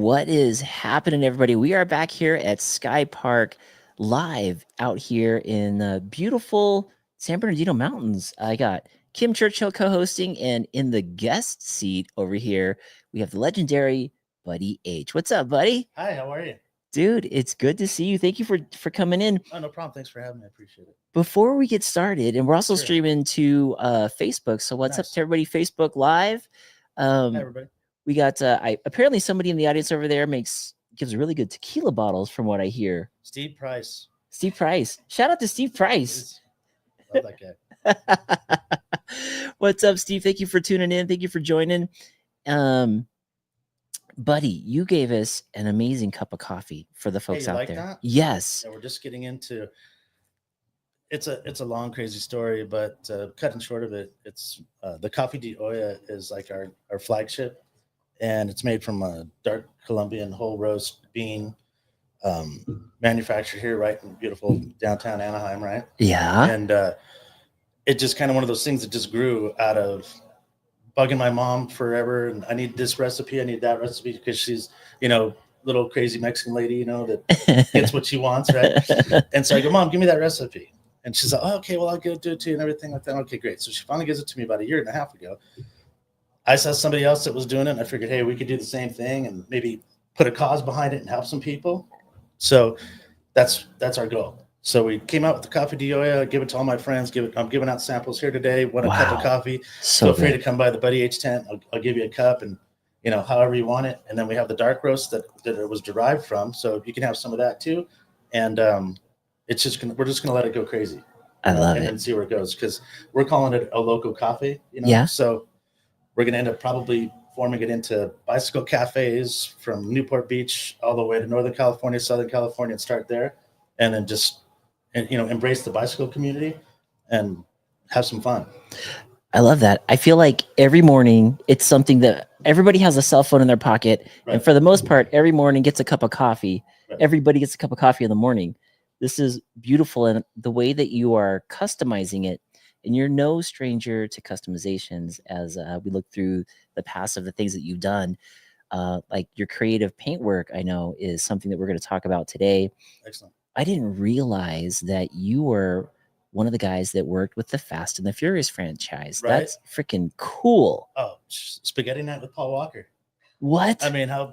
What is happening, everybody? We are back here at Sky Park live out here in the beautiful San Bernardino Mountains. I got Kim Churchill co-hosting, and in the guest seat over here, we have the legendary Buddy H. What's up, buddy? Hi, how are you? Dude, it's good to see you. Thank you for coming in. Oh, no problem. Thanks for having me. I appreciate it. Before we get started, and we're also Sure. streaming to Facebook. So what's up Nice. to everybody? Facebook Live. Hi, everybody. We got apparently somebody in the audience over there gives really good tequila bottles from what I hear. Steve Price. Steve Price. Shout out to Steve Price. Love that guy. What's up, Steve? Thank you for tuning in. Thank you for joining. Buddy, you gave us an amazing cup of coffee for the folks you out like there. That? Yes. Yeah, we're just getting into it's a long, crazy story, but cutting short of it, it's the Coffee de Olla is like our flagship. And it's made from a dark Colombian whole roast bean, manufactured here right in beautiful downtown Anaheim, right? Yeah. And it just kind of one of those things that just grew out of bugging my mom forever. And I need this recipe, I need that recipe, because she's, little crazy Mexican lady, that gets what she wants, right? And so I go, Mom, give me that recipe. And she's like, oh, okay, well, I'll go do it to you and everything like that. Okay, great. So she finally gives it to me about a year and a half ago. I saw somebody else that was doing it, and I figured, hey, we could do the same thing and maybe put a cause behind it and help some people. So that's our goal. So we came out with the Coffee de Olla, give it to all my friends. I'm giving out samples here today. Want a cup of coffee? So feel free to come by the Buddy H tent. I'll give you a cup, and however you want it. And then we have the dark roast that it was derived from, so you can have some of that too. And we're just gonna let it go crazy. I love it, and see where it goes, because we're calling it a local coffee. Yeah. So we're going to end up probably forming it into bicycle cafes from Newport Beach all the way to Northern California, Southern California, and start there. And then just, embrace the bicycle community and have some fun. I love that. I feel like every morning it's something that everybody has a cell phone in their pocket. Right. And for the most part, every morning gets a cup of coffee. Right. Everybody gets a cup of coffee in the morning. This is beautiful. And the way that you are customizing it, and you're no stranger to customizations, as we look through the past of the things that you've done. Like your creative paintwork, I know, is something that we're going to talk about today. Excellent. I didn't realize that you were one of the guys that worked with the Fast and the Furious franchise. Right? That's freaking cool. Oh, Spaghetti Night with Paul Walker. What? I mean, I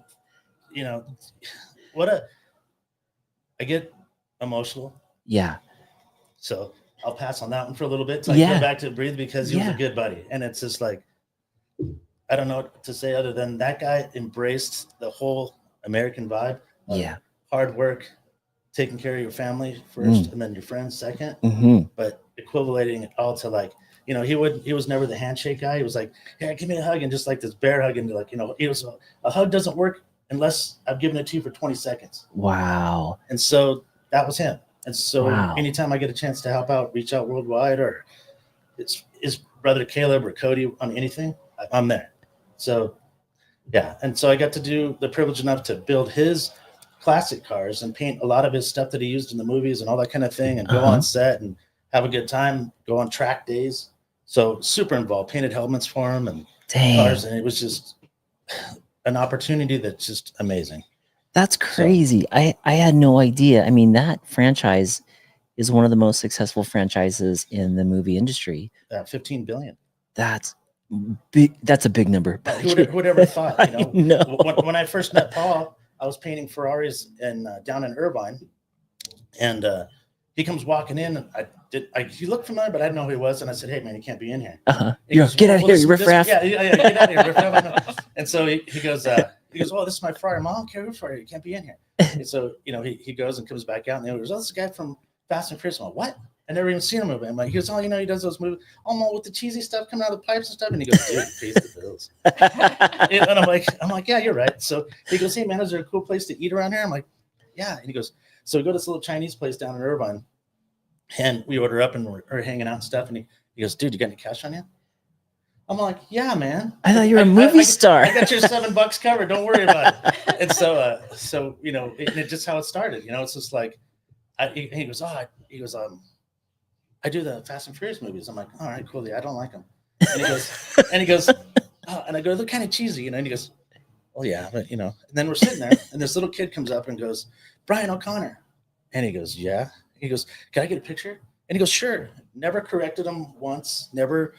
get emotional. Yeah. So I'll pass on that one for a little bit. So I go back to Breathe, because he was a good buddy. And it's just like, I don't know what to say other than that guy embraced the whole American vibe. Hard work, taking care of your family first, and then your friends second. Mm-hmm. But equivalating it all to like, he was never the handshake guy. He was like, yeah, give me a hug. And just like this bear hug. And like, it was a hug doesn't work unless I've given it to you for 20 seconds. Wow. And so that was him. And so anytime I get a chance to help out, reach out worldwide, or it's his brother Caleb or Cody on anything, I'm there. So, yeah. And so I got to do the privilege enough to build his classic cars and paint a lot of his stuff that he used in the movies and all that kind of thing, and go on set and have a good time, go on track days. So super involved, painted helmets for him and cars. And it was just an opportunity that's just amazing. That's crazy. So, I had no idea. I mean, that franchise is one of the most successful franchises in the movie industry. 15 billion. That's big. That's a big number. Who'd ever thought? When I first met Paul, I was painting Ferraris down in Irvine, and he comes walking in. And he looked familiar, but I didn't know who he was. And I said, "Hey, man, you can't be in here." Get out of here, you riffraff. Yeah, get out of here, riffraff. And so he goes. He goes, oh, this is my Ferrari. Mom, I don't care who Ferrari. You can't be in here. And so, he goes and comes back out, and he goes, oh, this is a guy from Fast and Furious. I'm like, what? I never even seen him movie. I'm like, he goes, oh, he does those movies, with the cheesy stuff coming out of the pipes and stuff. And he goes, dude, he pays the bills. And I'm like, yeah, you're right. So he goes, hey, man, is there a cool place to eat around here? I'm like, yeah. And he goes, so we go to this little Chinese place down in Irvine, and we order up, and we're hanging out and stuff. And he goes, dude, you got any cash on you? I'm like, yeah, man. I thought you were a movie star. I got your $7 covered. Don't worry about it. And so it's just how it started. It's just like, he goes, I do the Fast and Furious movies. I'm like, all right, cool. Yeah, I don't like them. And he goes, oh, and I go, they're kind of cheesy, And he goes, well, yeah, but and then we're sitting there, and this little kid comes up and goes, Brian O'Connor, and he goes, yeah. He goes, can I get a picture? And he goes, sure. Never corrected him once. Never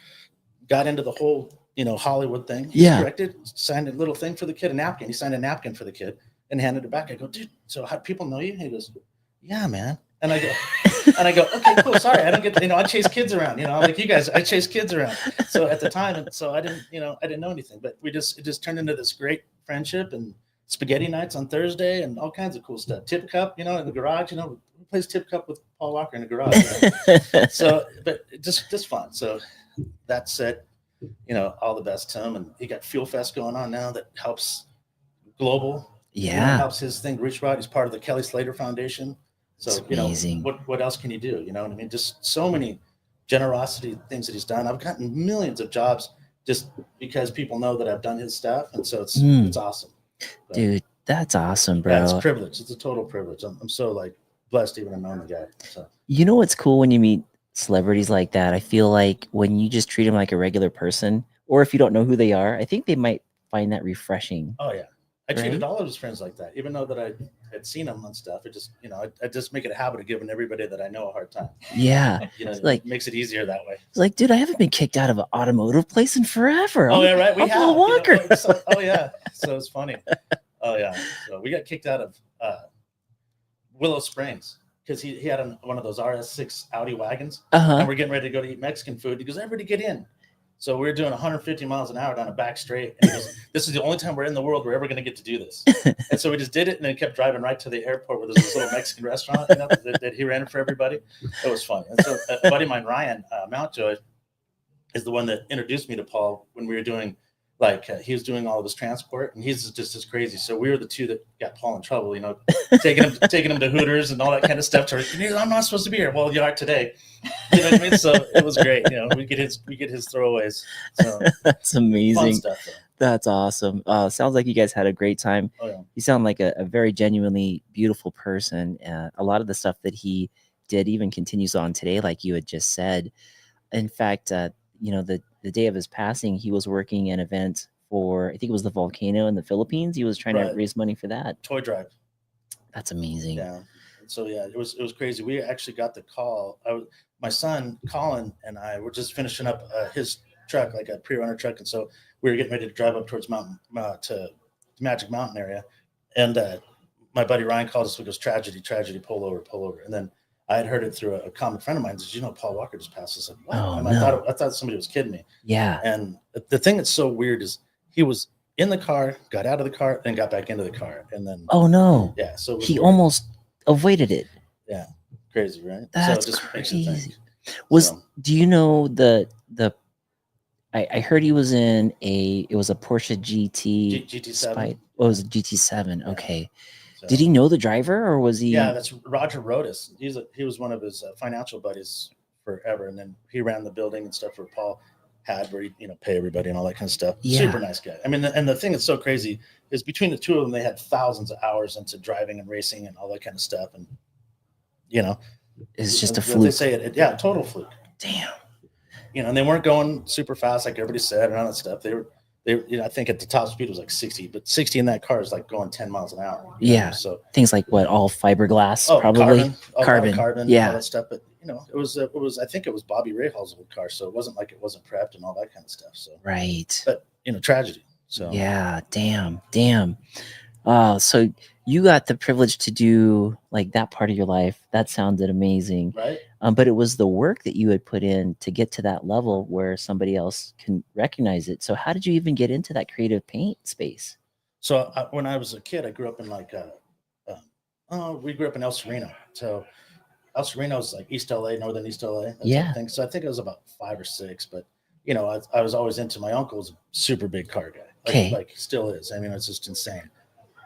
got into the whole Hollywood thing. He corrected, signed a little thing for the kid, a napkin. He signed a napkin for the kid and handed it back. I go, dude, so how do people know you? And he goes, yeah, man. And I go, okay, cool. Sorry, I don't get. I chase kids around. Like you guys, I chase kids around. So at the time, and so I didn't know anything. But it just turned into this great friendship and spaghetti nights on Thursday and all kinds of cool stuff. Tip cup, in the garage. Who plays tip cup with Paul Walker in the garage? Right? So, but just fun. So that said, all the best to him. And he got Fuel Fest going on now that helps global. Yeah, helps his thing reach out. He's part of the Kelly Slater Foundation. So, amazing. What else can you do? You know what I mean? Just so many generosity things that he's done. I've gotten millions of jobs just because people know that I've done his stuff. And so it's awesome. But, dude, that's awesome, bro. Yeah, it's a privilege. It's a total privilege. I'm so blessed even to know the guy. So what's cool when you meet celebrities like that? I feel like when you just treat them like a regular person, or if you don't know who they are, I think they might find that refreshing. Oh yeah. I treated all of his friends like that, even though that I had seen him and stuff. It just, I just make it a habit of giving everybody that I know a hard time. Yeah. It makes it easier that way. It's like, dude, I haven't been kicked out of an automotive place in forever. Oh, yeah, right. I'm Paul Walker. Oh, yeah. So it's funny. Oh, yeah. So we got kicked out of Willow Springs because he had one of those RS6 Audi wagons. And we're getting ready to go to eat Mexican food. He goes, everybody get in. So we were doing 150 miles an hour down a back straight. And he goes, this is the only time we're in the world we're ever going to get to do this. And so we just did it and then kept driving right to the airport where there's this little Mexican restaurant that he ran for everybody. It was funny. And so a buddy of mine, Ryan Mountjoy, is the one that introduced me to Paul when we were doing, he was doing all of his transport, and he's just as crazy. So we were the two that got Paul in trouble, taking him to Hooters and all that kind of stuff. I'm not supposed to be here. Well, you are today. You know what I mean? So it was great. We get his throwaways. So that's amazing. Fun stuff, that's awesome. Sounds like you guys had a great time. Oh, yeah. You sound like a very genuinely beautiful person. A lot of the stuff that he did even continues on today, like you had just said. In fact, the day of his passing, he was working an event for, I think it was the volcano in the Philippines. He was trying to raise money for that. Toy drive. That's amazing. Yeah. So yeah, it was crazy. We actually got the call. My son Colin and I were just finishing up his truck, like a pre-runner truck, and so we were getting ready to drive up towards to Magic Mountain area, and my buddy Ryan called us. He goes, tragedy, pull over, and then I had heard it through a common friend of mine. Did you know Paul Walker just passed? I said, what? Oh, and no. I thought somebody was kidding me. Yeah. And the thing that's so weird is he was in the car, got out of the car, and got back into the car. And then, oh no. Yeah. So he almost avoided it. Yeah. Crazy, right? That's so it just crazy. Makes you think. Do you know I heard he was in it was a Porsche GT7. It was a GT7. Yeah. Okay. So, did he know the driver, or was he? Yeah, that's Roger Rodas. He was one of his financial buddies forever, and then he ran the building and stuff where Paul had, where he pay everybody and all that kind of stuff. Yeah. Super nice guy. I mean, and the thing that's so crazy is between the two of them, they had thousands of hours into driving and racing and all that kind of stuff, and it's just a fluke. They say it, total fluke. Damn. And they weren't going super fast like everybody said and all that stuff. They were, I think at the top speed was like 60, but 60 in that car is like going 10 miles an hour. Yeah. So things like what, all fiberglass, probably carbon, yeah, all that stuff. But it was I think it was Bobby Rahaal's old car, so it wasn't like it wasn't prepped and all that kind of stuff. So right. But tragedy. So yeah, damn. So you got the privilege to do like that part of your life. That sounded amazing. Right. But it was the work that you had put in to get to that level where somebody else can recognize it. So how did you even get into that creative paint space? So when I was a kid, I grew up in we grew up in El Sereno. So El Sereno is like East LA, Northern East LA. Thing. So I think I was about 5 or 6, but I was always into, my uncle's a super big car guy. Like still is. I mean, it's just insane.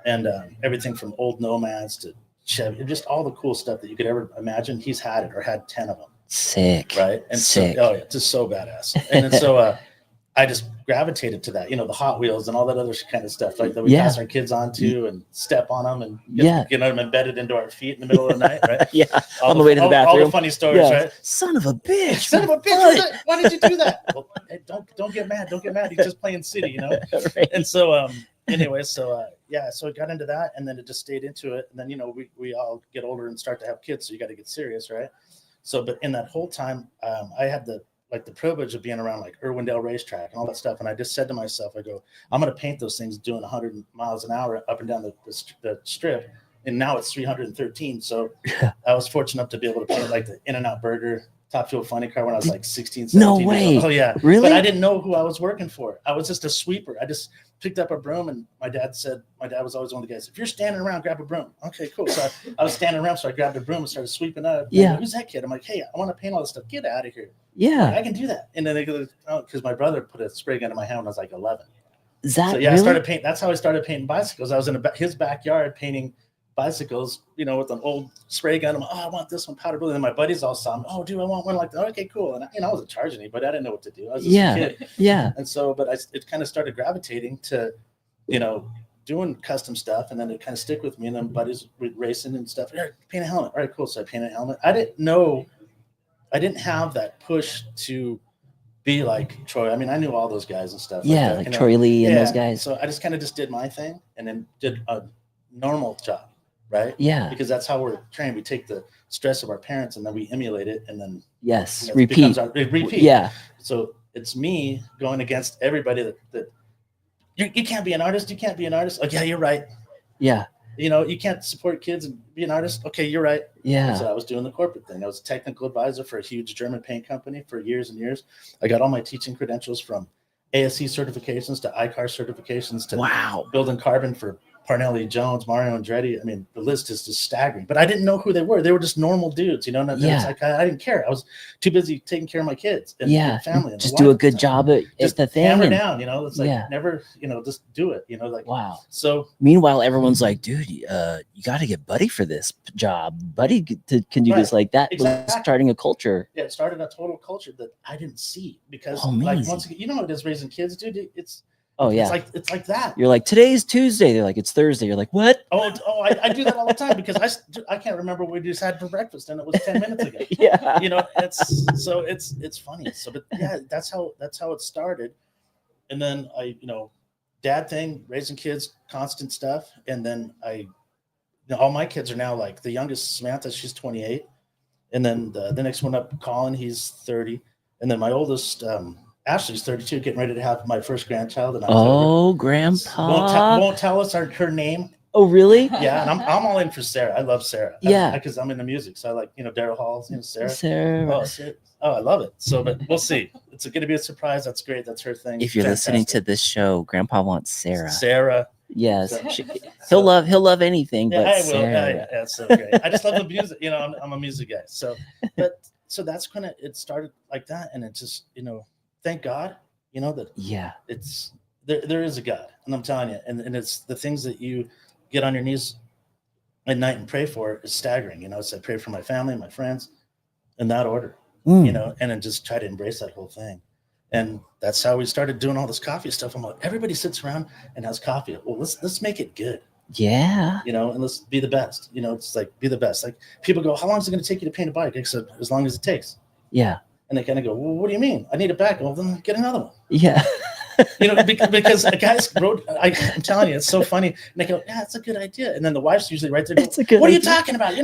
And everything from old Nomads to Chevy, just all the cool stuff that you could ever imagine. He's had it, or had 10 of them. Sick. Right. And sick. So, just so badass. And then so I just gravitated to that, the Hot Wheels and all that other kind of stuff, like that we pass our kids on to and step on them and get them embedded into our feet in the middle of the night. Right. Yeah. On the way to the bathroom. All the funny stories, right? Son of a bitch. Son of a bitch. Why did you do that? Well, hey, don't get mad. Don't get mad. He's just playing city, Right. And so, anyway, so so it got into that, and then it just stayed into it. And then we all get older and start to have kids, so you got to get serious, right? So, but in that whole time, I had the privilege of being around like Irwindale Racetrack and all that stuff. And I just said to myself, I go, I'm going to paint those things doing 100 miles an hour up and down the strip. And now it's 313. So I was fortunate enough to be able to paint like the In-N-Out Burger Top Fuel Funny Car when I was like 16, 17 No way. years old. Oh yeah. Really? But I didn't know who I was working for. I was just a sweeper. I just picked up a broom, and my dad was always one of the guys, if you're standing around, grab a broom. Okay, cool. So I was standing around, so I grabbed a broom and started sweeping up. Yeah. Who's that kid? I'm like, hey, I want to paint all this stuff. Get out of here. Yeah. Like, I can do that. And then they go, oh, because my brother put a spray gun in my hand when I was like 11. Is that so? Yeah, really? I started painting. That's how I started painting bicycles. I was in his backyard painting bicycles, with an old spray gun. I'm like, oh, I want this one powder blue. And then my buddies all saw me. Oh, dude, I want one like that. Okay, cool. And I wasn't charging anybody. I didn't know what to do. I was just a kid. Yeah. And so, but it kind of started gravitating to, doing custom stuff, and then it kind of stick with me. And then buddies with racing and stuff. Hey, paint a helmet. All right, cool. So I painted a helmet. I didn't have that push to be like Troy. I mean, I knew all those guys and stuff. Yeah, like Troy Lee and those guys. So I just kind of did my thing, and then did a normal job. Right? Yeah. Because that's how we're trained. We take the stress of our parents and then we emulate it, and then repeat. Repeat. Yeah. So it's me going against everybody that you can't be an artist. You can't be an artist. Oh yeah, you're right. Yeah. You can't support kids and be an artist. Okay, you're right. Yeah. So I was doing the corporate thing. I was a technical advisor for a huge German paint company for years and years. I got all my teaching credentials from ASE certifications to ICAR certifications to building carbon for Parnelli, Jones, Mario Andretti. I mean, the list is just staggering. But I didn't know who they were. They were just normal dudes, And it's like I didn't care. I was too busy taking care of my kids and family. And just do a good job at the thing. Hammer down, It's like never, just do it. Wow. So meanwhile, everyone's like, dude, you got to get Buddy for this job. Buddy can do this like that. Exactly. Was starting a culture. Yeah, it started a total culture that I didn't see because, like, once again, what it is raising kids, dude. It's like that. You're like, today's Tuesday. They're like, it's Thursday. You're like, what? I do that all the time because I can't remember what we just had for breakfast, and it was 10 minutes ago. Yeah. It's funny. So, but yeah, that's how it started. And then dad thing, raising kids, constant stuff. And then all my kids are now like the youngest, Samantha, she's 28. And then the next one up, Colin, he's 30. And then my oldest, Ashley's 32, getting ready to have my first grandchild. And Grandpa! Won't tell us her name. Oh, really? Yeah, and I'm all in for Sarah. I love Sarah. Yeah, because I'm into music, so I like Daryl Hall's, Sarah. Sarah. Oh, I love it. So, but we'll see. It's going to be a surprise. That's great. That's her thing. If you're listening to this show, Grandpa wants Sarah. Sarah. Yes, he'll love anything. Yeah, but I will. Sarah. Yeah, so great. I just love the music. I'm a music guy. So that's kind of it started like that, and it just thank God, that it's there is a God, and I'm telling you, and it's the things that you get on your knees at night and pray for is staggering. So I pray for my family, my friends, in that order, and then just try to embrace that whole thing. And that's how we started doing all this coffee stuff. I'm like, everybody sits around and has coffee. Well, let's make it good. Yeah. And let's be the best. It's like be the best. Like people go, how long is it going to take you to paint a bike? I said, as long as it takes. Yeah. And they kind of go, well, what do you mean? I need it back. Well, then get another one. Yeah. Because the guys wrote, I'm telling you, it's so funny. And they go, yeah, it's a good idea. And then the wife's usually right there. What are you talking about?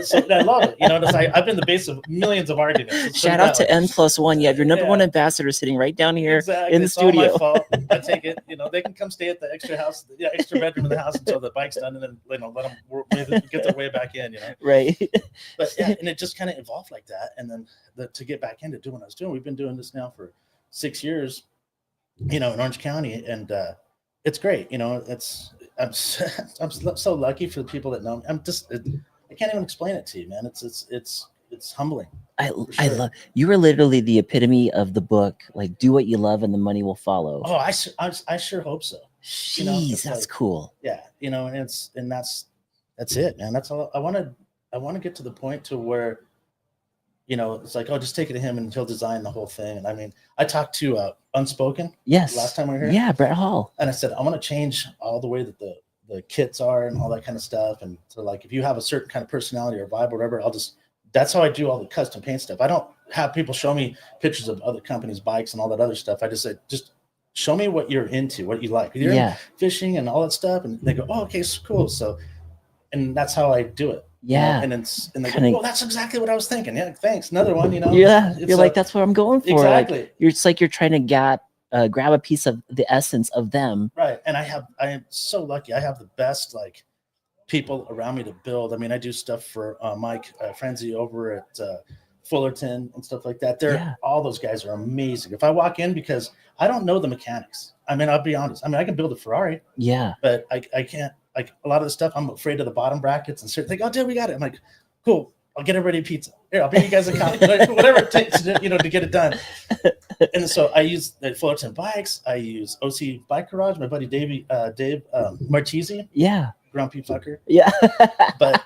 So I love it. It's like, I've been the base of millions of arguments. Shout out to N+1. You have your number one ambassador sitting right down here in the studio. It's all my fault. I take it. They can come stay at the extra house, extra bedroom in the house until the bike's done, and then let them get their way back in. Right. But yeah, and it just kind of evolved like that. And then to get back into doing what I was doing, we've been doing this now for 6 years. In Orange County, and it's great. I'm so lucky for the people that know me. I can't even explain it to you, man. It's humbling. I love you. Are literally the epitome of the book. Like, do what you love, and the money will follow. Oh, I sure hope so. Jeez, that's cool. Yeah, and that's it, man. That's all I want to get to the point to where. It's like, oh, just take it to him and he'll design the whole thing. And I mean, I talked to Unspoken. Yes. Last time we were here. Yeah, Brett Hall. And I said, I want to change all the way that the kits are and all that kind of stuff. And so, like, if you have a certain kind of personality or vibe or whatever, that's how I do all the custom paint stuff. I don't have people show me pictures of other companies' bikes and all that other stuff. I just say, just show me what you're into, what you like. You're Yeah. fishing and all that stuff, and they go, oh, okay, so cool. So, and that's how I do it. Yeah. And they Kinda- go, oh, that's exactly what I was thinking. Yeah, thanks. Another one. Yeah. It's You're like, that's what I'm going for. exactly. Like, it's like you're trying to grab a piece of the essence of them. Right. And I am so lucky. I have the best like people around me to build. I mean, I do stuff for Mike Frenzy over at Fullerton and stuff like that. All those guys are amazing. If I walk in, because I don't know the mechanics. I mean, I'll be honest. I mean, I can build a Ferrari. Yeah. But I can't, like a lot of the stuff, I'm afraid of the bottom brackets and certain things. Oh, dude, we got it. I'm like, cool. I'll get everybody pizza. Here, I'll bring you guys a coffee, whatever it takes to get it done. And so I use the Fullerton bikes. I use OC Bike Garage. My buddy Dave Marchese. Yeah. Grumpy fucker. Yeah. But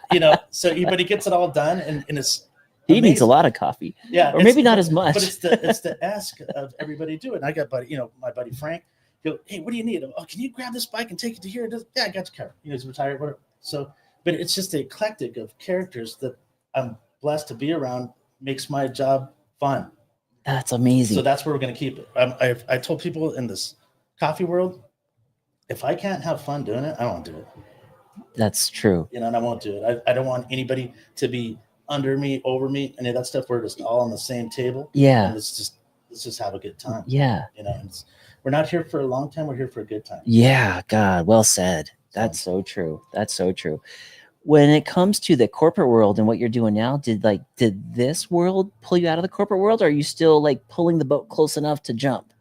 so he gets it all done, and it's he amazing. needs a lot of coffee. Yeah, or maybe not as much. But it's the ask of everybody do it. And I got my buddy Frank. He'll, hey, what do you need? Oh, can you grab this bike and take it to here? Yeah, I got your car. He's retired. Whatever. So, but it's just the eclectic of characters that I'm blessed to be around. Makes my job fun. That's amazing. So that's where we're going to keep it. I told people in this coffee world, if I can't have fun doing it, I don't want to do it. That's true. And I won't do it. I don't want anybody to be under me, over me, any of that stuff. We're just all on the same table. Yeah. And let's just have a good time. Yeah. We're not here for a long time. We're here for a good time. Yeah. God, well said. That's so true. That's so true. When it comes to the corporate world and what you're doing now, did this world pull you out of the corporate world? Or are you still like pulling the boat close enough to jump?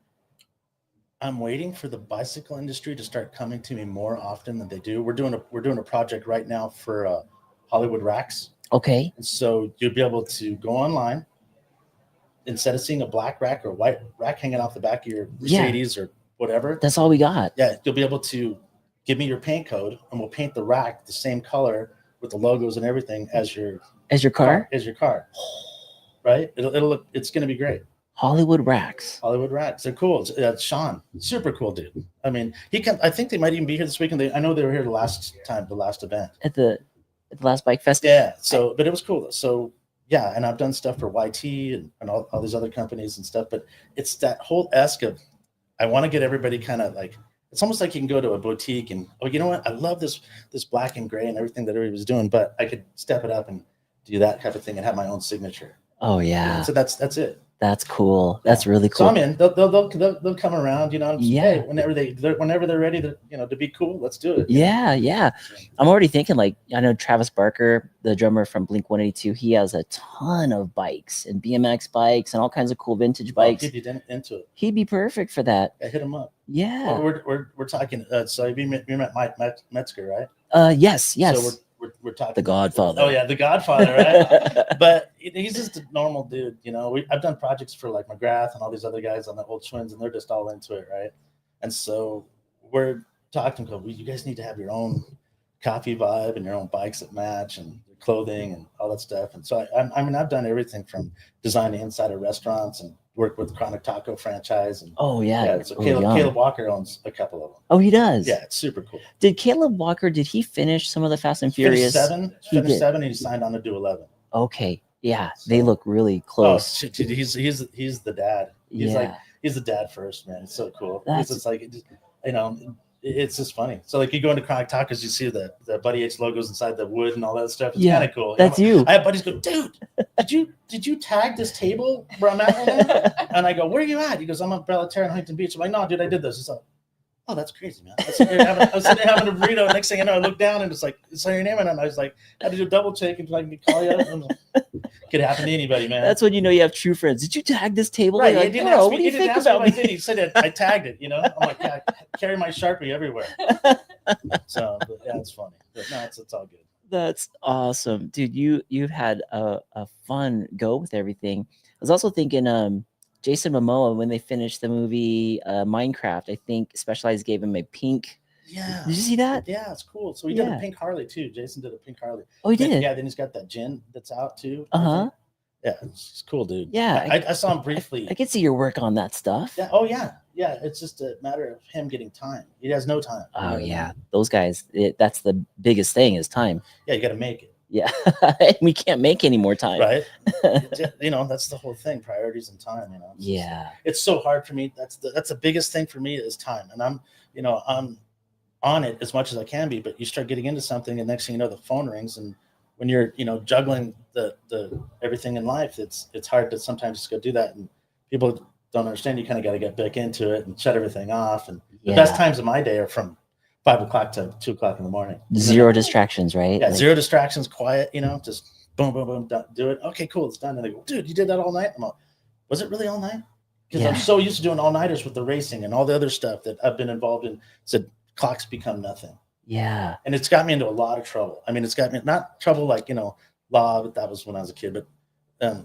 I'm waiting for the bicycle industry to start coming to me more often than they do. We're doing a project right now for Hollywood racks. Okay. And so you'll be able to go online, instead of seeing a black rack or white rack hanging off the back of your Mercedes or whatever. That's all we got. Yeah, you'll be able to give me your paint code, and we'll paint the rack the same color with the logos and everything as your car. Right? It'll look. It's going to be great. Hollywood racks. They're cool. Sean, super cool dude. I mean, I think they might even be here this weekend. I know they were here the last event at the last bike fest. Yeah. So, but it was cool. So yeah, and I've done stuff for YT and all these other companies and stuff. But it's that whole ask of, I want to get everybody kind of like, it's almost like you can go to a boutique and, oh, you know what? I love this black and gray and everything that everybody was doing, but I could step it up and do that type of thing and have my own signature. Oh yeah. So that's it. That's cool. That's really cool. So I'm in. They'll come around, Yeah. Hey, whenever they're ready to be cool, let's do it. Yeah. I'm already thinking, like, I know Travis Barker, the drummer from Blink 182, he has a ton of bikes and BMX bikes and all kinds of cool vintage bikes. He'd be into it. He'd be perfect for that. I hit him up. Yeah. We're talking. So you met Mike Metzger, right? Yes. So we're talking The Godfather. Oh yeah, the Godfather, right? But he's just a normal dude, I've done projects for like McGrath and all these other guys on the old Twins, and they're just all into it, right? And so we're talking to them. You guys need to have your own coffee vibe and your own bikes that match and your clothing and all that stuff. And so I've done everything from designing inside of restaurants and work with Chronic Taco franchise. And so Caleb Walker owns a couple of them. Oh, he does. Yeah, it's super cool. Did Caleb Walker? Did he finish some of the Fast and Furious? Finished 7, and he signed on to do 11. Okay, yeah, they look really close. Oh, dude, he's the dad. He's the dad first, man. It's so cool. It's just like, it's just funny. So like you go into Chronic Tacos, you see the Buddy H logos inside the wood and all that stuff. It's kind of cool. That's you. I have buddies go, dude, did you tag this table where I'm at right now? And I go, where are you at? He goes, I'm at Bella Terra in Huntington Beach. I'm like, no, dude, I did this. He's like, oh, that's crazy, man. I was sitting there having a burrito. Next thing I know, I look down and it's like, it's your name. And I was like, I had to do a double check and like call you out. Could happen to anybody, man. That's when you know you have true friends. Did you tag this table? Right. Like, what do you think about me? He said I tagged it, I'm like, yeah, I carry my Sharpie everywhere. So, but yeah, it's funny. But no, it's all good. That's awesome. Dude, you've had a fun go with everything. I was also thinking, Jason Momoa, when they finished the movie Minecraft, I think Specialized gave him a pink. Yeah. Did you see that? Yeah, it's cool. So he did a pink Harley too. Jason did a pink Harley. Oh, he did? Yeah, then he's got that gin that's out too. Uh-huh. Yeah, it's cool, dude. Yeah. I saw him briefly. I could see your work on that stuff. Yeah. Oh, yeah. Yeah, it's just a matter of him getting time. He has no time. Oh, yeah. Those guys, that's the biggest thing is time. Yeah, you got to make it. Yeah. We can't make any more time. right? You know, that's the whole thing, priorities and time, you know. Yeah. It's so hard for me. That's the biggest thing for me is time. And I'm on it as much as I can be, but you start getting into something and next thing you know, the phone rings. And when you're, juggling the everything in life, it's hard to sometimes just go do that. And people don't understand. You kind of got to get back into it and shut everything off. And the best times of my day are from 5 o'clock to 2 o'clock in the morning. Zero distractions, right? Yeah, zero distractions, quiet, just boom, boom, boom, done, do it. Okay, cool, it's done. And they go, dude, you did that all night? I'm like, was it really all night? Because I'm so used to doing all-nighters with the racing and all the other stuff that I've been involved in. Said clocks become nothing. Yeah. And it's got me into a lot of trouble. I mean, it's got me, not trouble like, law, but that was when I was a kid, but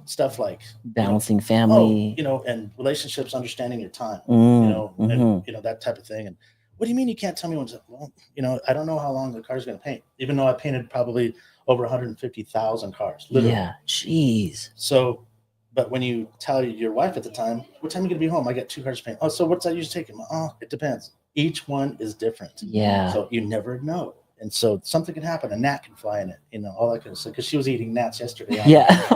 stuff like balancing family, and relationships, understanding your time, mm-hmm. and, that type of thing. And what do you mean you can't tell me when's, well, I don't know how long the car's going to paint, even though I painted probably over 150,000 cars. Literally. Yeah. Jeez. So, but when you tell your wife at the time, what time are you going to be home? I got 2 cars to paint. Oh, so what's that usually taking? Oh, it depends. Each one is different. Yeah. So you never know. And so something can happen. A gnat can fly in it, all that kind of stuff. Because she was eating gnats yesterday.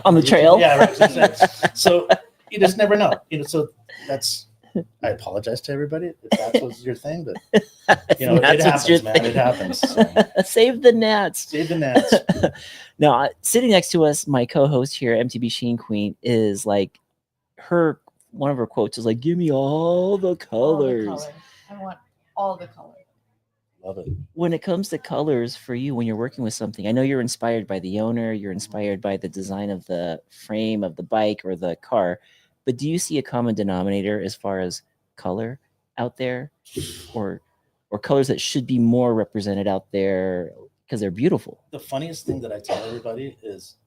On the trail. Yeah, right. So you just never know. So that's. I apologize to everybody if that was your thing, but it happens, man. It happens. So. Save the gnats. Save the gnats. Now, sitting next to us, my co-host here, MTB Sheen Queen, is like one of her quotes is like, "Give me all the colors." I want all the colors. Love it. When it comes to colors for you, when you're working with something, I know you're inspired by the owner, you're inspired by the design of the frame of the bike or the car, but do you see a common denominator as far as color out there, or colors that should be more represented out there because they're beautiful? The funniest thing that I tell everybody is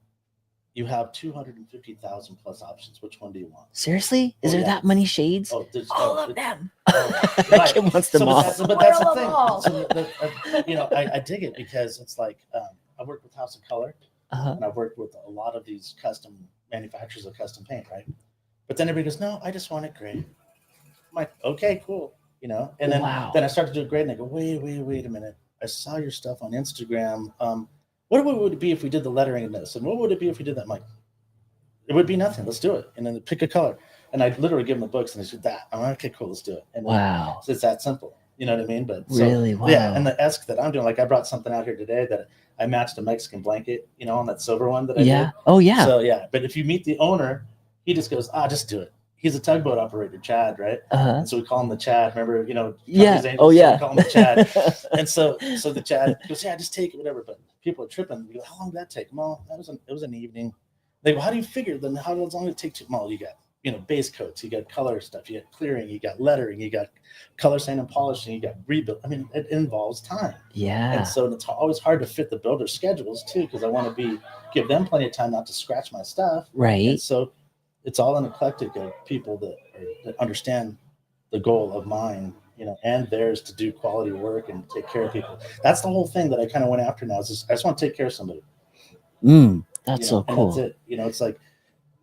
you have 250,000 plus options. Which one do you want? Seriously? Is there that many shades? Oh, all of them. Right. Kid wants them all. But that's the thing. So, I dig it because it's like I worked with House of Color, and I've worked with a lot of these custom manufacturers of custom paint, right? But then everybody goes, "No, I just want it gray." I'm like, "Okay, cool," And then I start to do it gray, and they go, "Wait a minute! I saw your stuff on Instagram. What would it be if we did the lettering in this? And what would it be if we did that?" I'm like, "It would be nothing. Let's do it." And then pick a color. And I literally give them the books, and they said that. I'm like, "Okay, cool, let's do it." And wow, so it's that simple. You know what I mean? But really, wow. Yeah. And the esque that I'm doing, like I brought something out here today that I matched a Mexican blanket, on that silver one that I did. Oh yeah. So yeah, but if you meet the owner, he just goes, just do it. He's a tugboat operator, Chad, right? And so we call him the Chad. Remember, yeah. Angels, Oh yeah. So we call him the Chad. And so the Chad goes, "Yeah, just take it, whatever." But people are tripping. We go, "How long did that take?" Well, it was an evening. They go, "How do you figure? Then how long did it take to?" Well, you got base coats, you got color stuff, you got clearing, you got lettering, you got color sand and polishing, you got rebuild. I mean, it involves time. Yeah. And so it's always hard to fit the builder schedules too, because I want to give them plenty of time not to scratch my stuff. Right. And so it's all an eclectic of people that understand the goal of mine, and theirs to do quality work and take care of people. That's the whole thing that I kind of went after now. I just want to take care of somebody. That's so cool. And that's it. It's like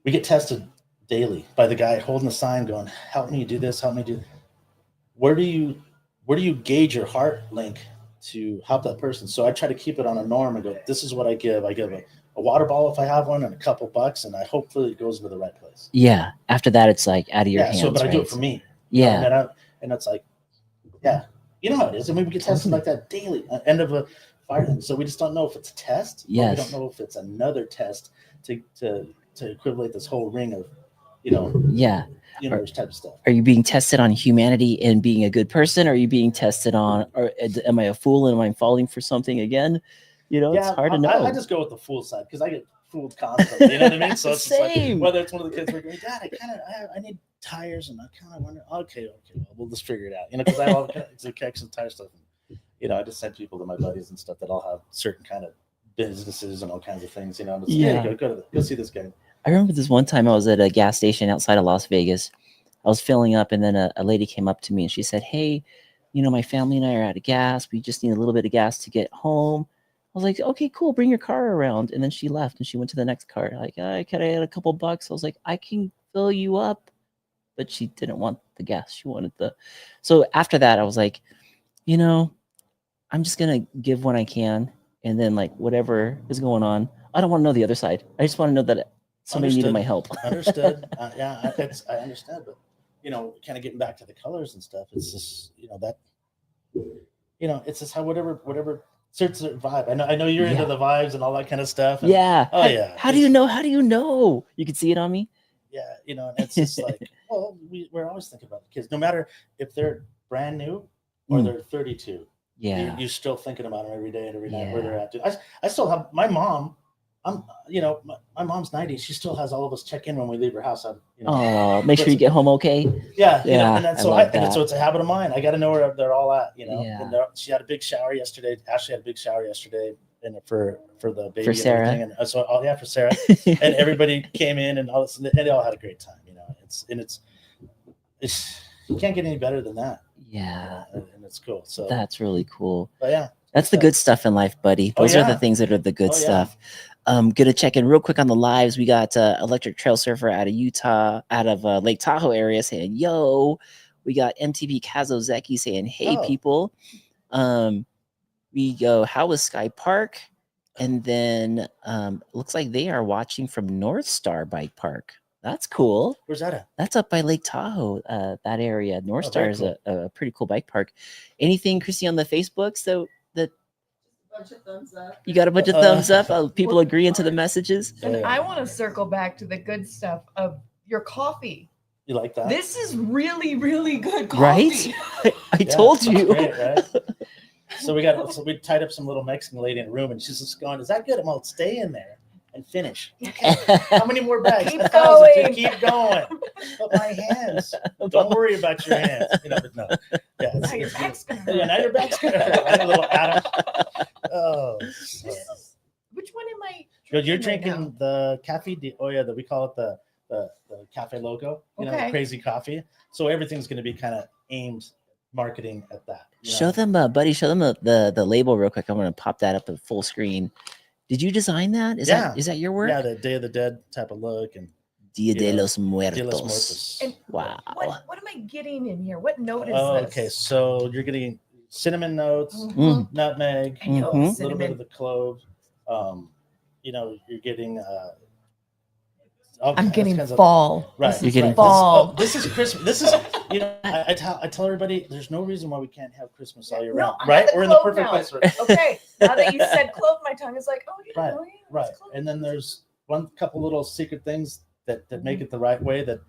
we get tested daily by the guy holding the sign going, "Help me do this, help me do." Where do you gauge your heart link to help that person? So I try to keep it on a norm and go, "This is what I give. I give a water bottle if I have one and a couple bucks, and I hopefully it goes into the right place." Yeah. After that, it's like out of your hands. But I do it for me. Yeah. And it's like, yeah, you know how it is. I mean, we get tested like that daily, end of a fire. So we just don't know if it's a test. Yes. We don't know if it's another test to equivalent this whole ring of, universe type of stuff. Are you being tested on humanity and being a good person? Or are you being tested on, or am I a fool and am I falling for something again? It's hard to know. I just go with the fool side because I get fooled constantly. You know what I mean? So it's just like, whether it's one of the kids who are going, "Dad, I need tires," and I kind of wonder, okay, well, we'll just figure it out. Because I have all the kicks and tire stuff. And, I just send people to my buddies and stuff that all have certain kind of businesses and all kinds of things. Go see this guy. I remember this one time I was at a gas station outside of Las Vegas. I was filling up, and then a lady came up to me and she said, "Hey, my family and I are out of gas. We just need a little bit of gas to get home." I was like, "Okay, cool. Bring your car around." And then she left and she went to the next car. Like, "Can I get a couple bucks?" I was like, "I can fill you up." But she didn't want the gas. She wanted So after that, I was like, I'm just going to give when I can. and then like whatever is going on. I don't want to know the other side. I just want to know that somebody needed my help. Understood. Yeah, I understand, but kind of getting back to the colors and stuff. It's just that it's just how whatever suits their vibe. I know you're into the vibes and all that kind of stuff. And, yeah. Oh yeah. How do you know? How do you know? You can see it on me. Yeah, and it's just like, well, we're always thinking about the kids, no matter if they're brand new or they're 32. Yeah, you're still thinking about them every day and every night where Yeah. they're at. I still have my mom. My mom's 90. She still has all of us check in when we leave her house. Oh, make sure you get home okay. Yeah, Yeah, and that's I so love that. so it's a habit of mine. I got to know where they're all at. Yeah. And she had a big shower yesterday. Ashley had a big shower yesterday, and for the baby For and Sarah. everything. And so for Sarah, and everybody came in and all this, and they all had a great time. It's you can't get any better than that. Yeah, and it's cool. So that's really cool. but yeah. That's the good stuff in life, buddy. Those are the yeah. things that are the good Oh, yeah. stuff. Gonna check in real quick on the lives. We got Electric Trail Surfer out of Utah, out of Lake Tahoe area saying, yo. We got MTV Kazozeki saying, hey, Oh. people. We go, how was Sky Park? And then looks like they are watching from North Star Bike Park. That's cool. Where's that at? That's up by Lake Tahoe, that area. North Oh, Star very is cool. a pretty cool bike park. Anything, Chrissy, on the Facebooks that Bunch of thumbs up. you got a bunch of thumbs up? People agreeing to the messages. And Yeah. I want to circle back to the good stuff of your coffee. You like that? This is really, really good coffee. Right? I Yeah, told it's you. great, right? So we tied up some little Mexican lady in a room, and she's just going, "Is that good?" I'm like, "Stay in there and finish." Okay. How many more bags? Keep 1,000. going. Keep going. But my hands. Don't worry about your hands. But no. Yeah. Now your back's gonna hurt. Yeah, now your back's gonna hurt. Right? A little Adam. Oh. So. Which one am I? You're right now? drinking the Cafe de Olla, that we call it the cafe logo. Okay. Crazy coffee. So everything's going to be kind of aimed marketing at that. Show them, buddy. Show them the label real quick. I'm gonna pop that up at full screen. Did you design that? Is that your work? Yeah, the Day of the Dead type of look and Dia de los Muertos. Dia de los Muertos. And Wow. What am I getting in here? What note is Oh, this? okay. So you're getting cinnamon notes, Mm. nutmeg, I know, Mhm. a little bit cinnamon. of the clove. You're getting. I'm getting kinds of- fall. Right. This You're is getting fall. This is Christmas. This is I tell everybody there's no reason why we can't have Christmas all year No, round. I Right? have the We're in the clove perfect now. place for it. Okay, now that you said clove, my tongue is like, oh yeah, Right, oh, yeah, Right. it's clove. And then there's one couple little secret things that make it the right way that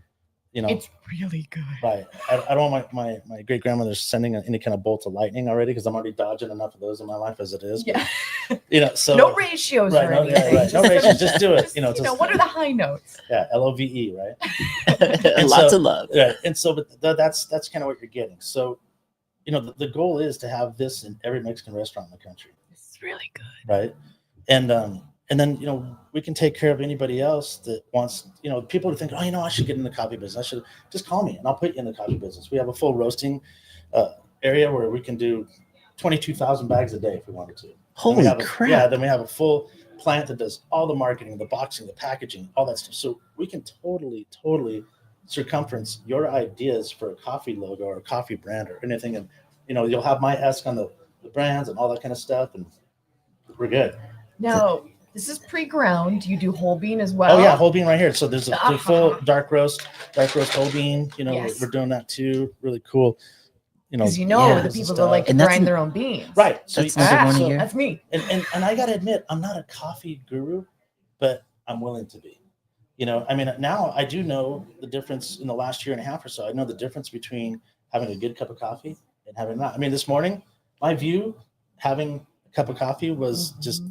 It's really good. right. I don't want my great grandmother sending any kind of bolt of lightning already because I'm already dodging enough of those in my life as it is. Yeah. But, so No ratios right, or no, anything. yeah, right. No ratios, just do it. Just, what are the high notes? Yeah, LOVE, right? Lots so- of love. Right. And so but that's kind of what you're getting. So, the goal is to have this in every Mexican restaurant in the country. It's really good. Right. And then we can take care of anybody else that wants people to think, oh, I should get in the coffee business. I should just call me and I'll put you in the coffee business. We have a full roasting area where we can do 22,000 bags a day if we wanted to. Holy crap. Yeah, then we have a full plant that does all the marketing, the boxing, the packaging, all that stuff. So we can totally circumference your ideas for a coffee logo or a coffee brand or anything, and you'll have my esque on the brands and all that kind of stuff, and we're good. Now, this is pre-ground. You do whole bean as well. Oh yeah, whole bean right here. So there's the full dark roast whole bean. Yes. We're doing that too. Really cool. Because the yams people and that like to And that's grind an- their own beans. right. So That's another one a so- year. That's me. and I gotta admit, I'm not a coffee guru, but I'm willing to be. Now I do know the difference in the last year and a half or so. I know the difference between having a good cup of coffee and having not. This morning, my view, having a cup of coffee was just,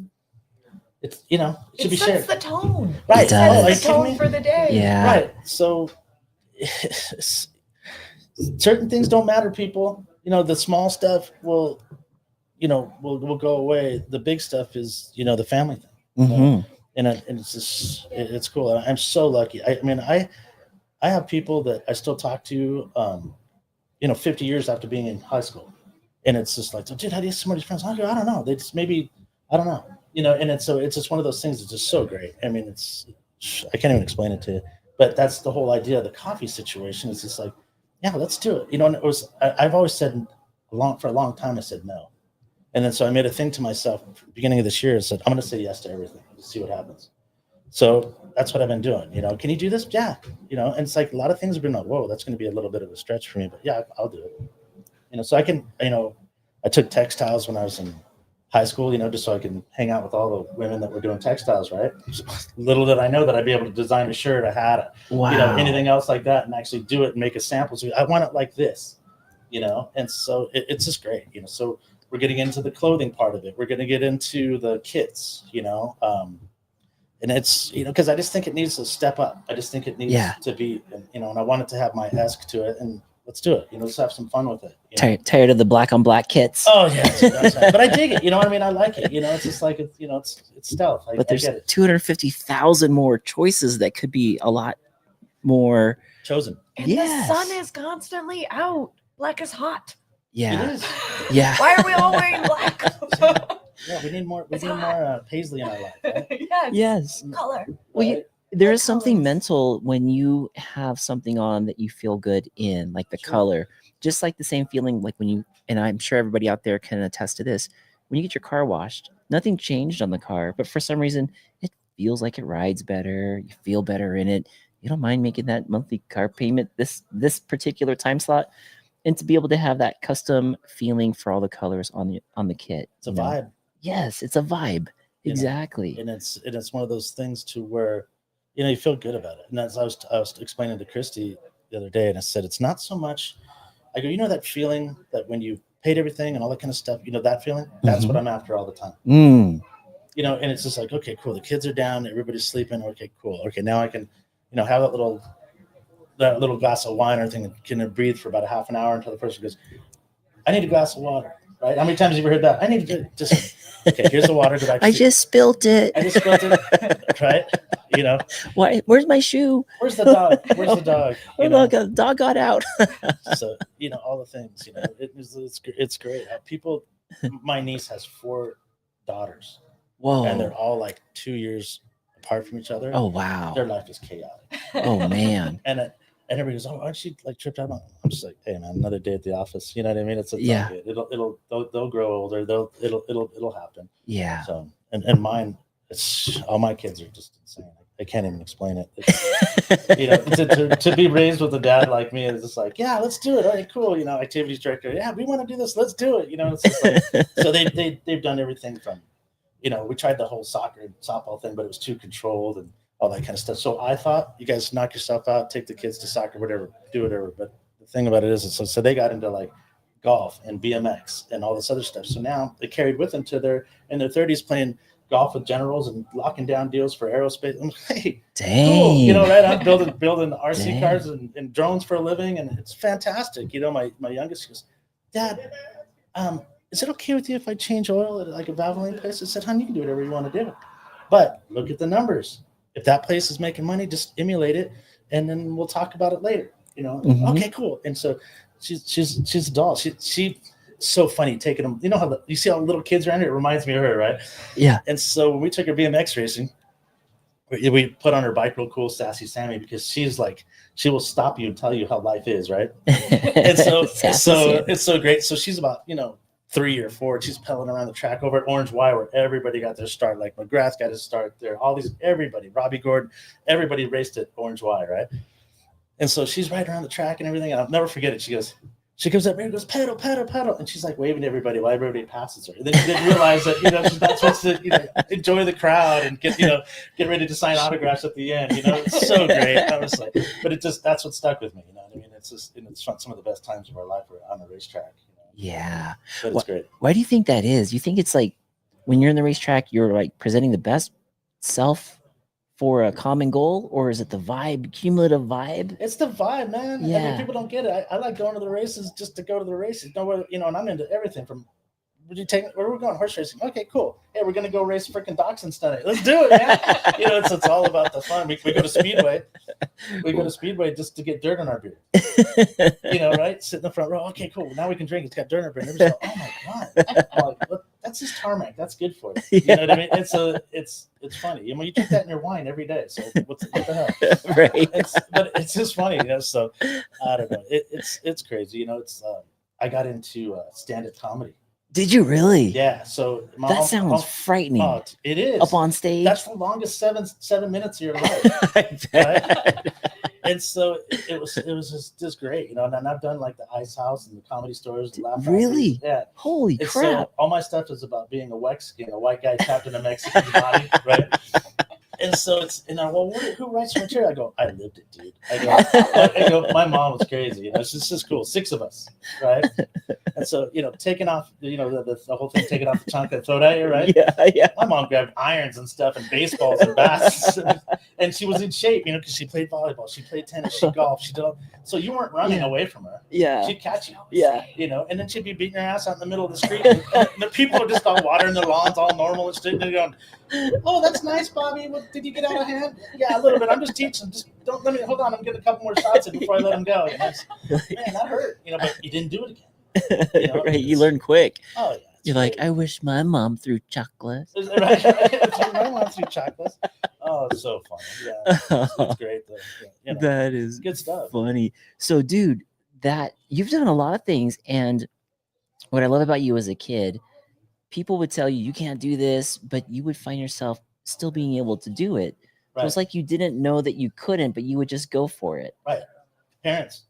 it's, it should be It sets shared. the tone. Right. It sets Oh, are the you kidding tone me? for the day. Yeah. Right. So certain things don't matter, people. The small stuff will go away. The big stuff is, the family thing. Mhm. And it's just, it's cool. I'm so lucky. I have people that I still talk to, 50 years after being in high school. And it's just like, dude, how do you have so many friends? I don't know. They just maybe, I don't know. And it's just one of those things that's just so great. I can't even explain it to you. But that's the whole idea of the coffee situation. It's just like, yeah, let's do it. And I've always said for a long time, I said no. And then so I made a thing to myself at the beginning of this year. I said, I'm going to say yes to everything. Just see what happens. So that's what I've been doing. Can you do this? Yeah. And it's like a lot of things have been like, whoa, that's going to be a little bit of a stretch for me. But yeah, I'll do it. So I can, I took textiles when I was in high school, just so I can hang out with all the women that were doing textiles, right? Little did I know that I'd be able to design a shirt, a hat, anything else like that, and actually do it and make a sample. So I want it like this, and so it's just great, So we're getting into the clothing part of it. We're going to get into the kits, and it's, because I just think it needs to step up. I just think it needs to be, and I want it to have my esque to it, and let's do it. Let's have some fun with it. Tired of the black on black kits. Oh yeah, that's right. But I dig it. You know what I mean? I like it. It's just like it's stealth. But there's 250,000 more choices that could be a lot more chosen. And the sun is constantly out. Black is hot. Yeah. It is. Yeah. Why are we all wearing black? Yeah, we need more paisley in our life. Right? Yes. Color. Well, there is something mental when you have something on that you feel good in, like the color. Just like the same feeling, like when you, and I'm sure everybody out there can attest to this, when you get your car washed, nothing changed on the car, but for some reason, it feels like it rides better. You feel better in it. You don't mind making that monthly car payment this particular time slot, and to be able to have that custom feeling for all the colors on the kit. It's a vibe. Yes, it's a vibe. Exactly. And it's one of those things to where, you feel good about it. And as I was explaining to Christy the other day, and I said, it's not so much. I go, that feeling that when you paid everything and all that kind of stuff, that feeling, that's what I'm after all the time. And it's just like, okay, cool. The kids are down, everybody's sleeping. Okay, cool. Okay, now I can, have that little glass of wine or thing, and can breathe for about a half an hour until the person goes, I need a glass of water. Right? How many times have you heard that? I need to just, okay, here's the water. I just spilled it. Right? Why? Where's my shoe? Where's the dog? The dog got out. So, all the things, it's great. People, my niece has 4 daughters. Whoa. And they're all like 2 years apart from each other. Oh, wow. Their life is chaotic. Oh, man. And everybody goes, oh, aren't you like tripped out? I'm just like, hey man, another day at the office. You know what I mean? It's they'll grow older. It'll happen. Yeah. So and mine, it's all my kids are just insane. I can't even explain it. To be raised with a dad like me is just like, yeah, let's do it. All right, cool. Activities director. Yeah, we want to do this. Let's do it. It's just like, so they've done everything from, we tried the whole softball thing, but it was too controlled and all that kind of stuff. So I thought, you guys knock yourself out, take the kids to soccer, whatever, do whatever. But the thing about it is, so they got into like golf and BMX and all this other stuff. So now they carried with them to in their 30s playing golf with generals and locking down deals for aerospace. I'm like, hey, dang. Cool. Right? I'm building RC cars and drones for a living, and it's fantastic. My youngest goes, Dad, is it okay with you if I change oil at like a Valvoline place? I said, hon, you can do whatever you want to do. But look at the numbers. If that place is making money, just emulate it, and then we'll talk about it later. Okay, cool. And so she's a doll. She's so funny taking them. You know how you see all the little kids around here? It reminds me of her, right? Yeah. And so when we took her BMX racing, we put on her bike real cool, Sassy Sammy, because she's like, she will stop you and tell you how life is, right? And so it's so great. So she's about 3 or 4. She's pedaling around the track over at Orange Y, where everybody got their start. Like McGrath got his start there. Everybody, Robbie Gordon, everybody raced at Orange Y, right? And so she's riding around the track and everything. And I'll never forget it. She comes up here and goes, pedal, pedal, pedal. And she's like waving to everybody while everybody passes her. And then she didn't realize that, she's not supposed to, enjoy the crowd and get ready to sign autographs at the end. It's so great. I was like, but that's what stuck with me. You know what I mean? It's just, it's fun. Some of the best times of our life were on a racetrack. Yeah. But it's great. Why do you think that is? You think it's like when you're in the racetrack, you're like presenting the best self for a common goal, or is it the vibe, cumulative vibe? It's the vibe, man. Yeah. I mean, people don't get it. I like going to the races just to go to the races. And I'm into everything from, where are we going? Horse racing. Okay, cool. Hey, we're going to go race freaking Dachshund Sunday. Let's do it, man. It's all about the fun. We go to Speedway. We go to Speedway just to get dirt on our beer. Right? Sit in the front row. Okay, cool. Now we can drink. It's got dirt on our beer. And everybody's like, oh my God. I'm like, look, that's just tarmac. That's good for you. You know what I mean? It's funny. You drink that in your wine every day. So what the hell? Right. But it's just funny, so I don't know. It's crazy. I got into stand-up comedy. Did you really? Yeah. So That sounds frightening. oh, it is Up on stage. That's the longest 7 minutes of your life. I bet. And so it was just great, and I've done like the Ice House and the Comedy Stores, and Laugh Really? Factory. Yeah. Holy And crap. so all my stuff is about being a Mexican, a white guy trapped in a Mexican body, right? And so who writes the material? I go, I lived it, dude. I go, my mom was crazy. It's just cool. 6 of us, right? And so, taking off, the whole thing, taking off the chunk and throw it at you, right? Yeah. My mom grabbed irons and stuff and baseballs and bats, and she was in shape, because she played volleyball, she played tennis, she golfed, she did all. So you weren't running away from her. Yeah. She'd catch you. Yeah. And then she'd be beating your ass out in the middle of the street, and the people are just all watering their lawns, all normal and shit. And they're going, "Oh, that's nice, Bobby. Did you get out of hand?" "Yeah, a little bit. I'm just teaching. Just don't let me. Hold on. I'm getting a couple more shots in before I let him go." Man, that hurt. But you didn't do it again. Right. You learn quick. Oh yeah. You're like, I wish my mom threw chocolates. Right. My mom threw chocolates. Oh, it's so funny. Yeah, it's great though. That is good stuff. Funny. So, dude, that you've done a lot of things, and what I love about you as a kid, people would tell you can't do this, but you would find yourself still being able to do it. Right. So it's like you didn't know that you couldn't, but you would just go for it. Right. Parents,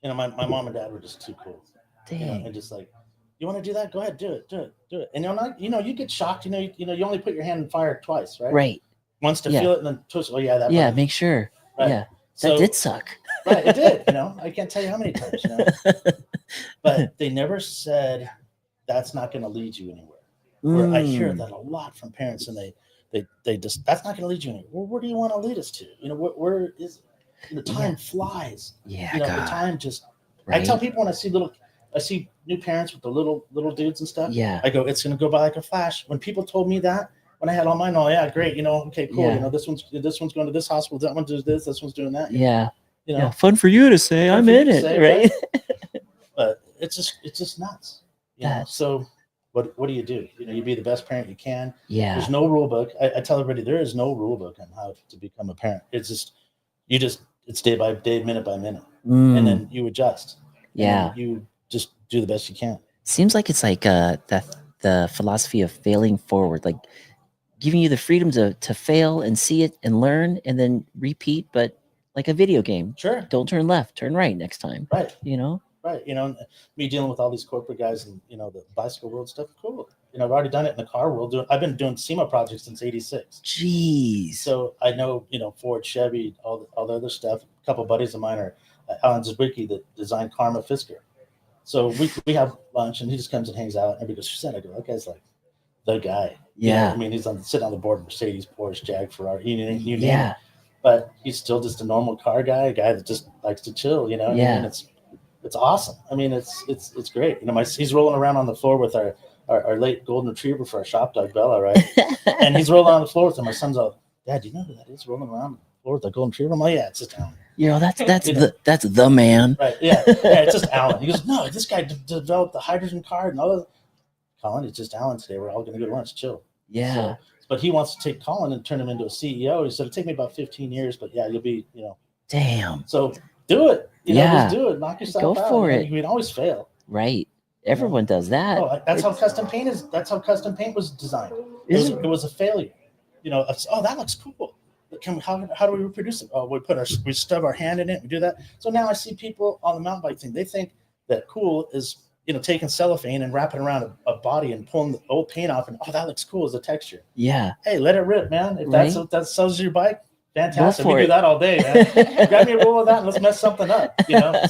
my mom and dad were just too cool. Dang. And just like, you want to do that? Go ahead, do it. And you get shocked. You only put your hand in fire twice, right? Right. Once to feel it, and then twist. Oh yeah, that. Yeah, make sure. Right. Yeah, so, that did suck. Right, it did. I can't tell you how many times. But they never said that's not going to lead you anywhere. Where I hear that a lot from parents, and they just, that's not going to lead you anywhere. Well, where do you want to lead us to? Where is the time flies? Yeah, the time just. Right? I tell people when I see new parents with the little dudes and stuff. Yeah. I go, it's going to go by like a flash. When people told me that, when I had all mine, yeah, great. Okay, cool. Yeah. This one's going to this hospital. That one does this. This one's doing that. Yeah. Yeah. Fun for you to say. I'm in it, right? But it's just nuts. So what do you do? You be the best parent you can. Yeah. There's no rule book. I tell everybody there is no rule book on how to become a parent. It's just it's day by day, minute by minute, and then you adjust. Yeah. You just do the best you can. Seems like it's like the philosophy of failing forward, like giving you the freedom to fail and see it and learn and then repeat, but like a video game. Sure. Don't turn left, turn right next time. Right. Right. Me dealing with all these corporate guys and the bicycle world stuff. Cool. I've already done it in the car world. I've been doing SEMA projects since '86. Jeez. So I know Ford, Chevy, all the other stuff. A couple of buddies of mine are Alan Zwicky that designed Karma Fisker. So we have lunch and he just comes and hangs out. And everybody goes, "Who's that?" I go, "That guy's like the guy." Yeah. He's sitting on the board of Mercedes, Porsche, Jag, Ferrari. You name it. But he's still just a normal car guy, a guy that just likes to chill. Yeah. It's awesome. It's great. He's rolling around on the floor with our late golden retriever for our shop dog, Bella, right? And he's rolling on the floor with him. My son's all, "Dad, do you know who that is rolling around on the floor with the golden retriever?" I'm like, "Yeah, it's just Alan." That's the man. Right. Yeah. It's just Alan. He goes, "No, this guy developed the hydrogen car and all that." "Colin, it's just Alan today. We're all going to go to lunch. Chill." Yeah. But he wants to take Colin and turn him into a CEO. He said, "It'll take me about 15 years, but yeah, you'll be, Damn. So do it. Just do it. Knock yourself out. Go for it. You can always fail. Right. Everyone does that. Oh, that's how custom paint is. That's how custom paint was designed. It was a failure. That looks cool. How do we reproduce it? Oh, we stub our hand in it. We do that. So now I see people on the mountain bike thing. They think that cool is taking cellophane and wrapping around a body and pulling the old paint off, and that looks cool as a texture. Yeah. Hey, let it rip, man. If that sells your bike, fantastic. Go for we it. do that all day, man. Grab me a roll of that and let's mess something up.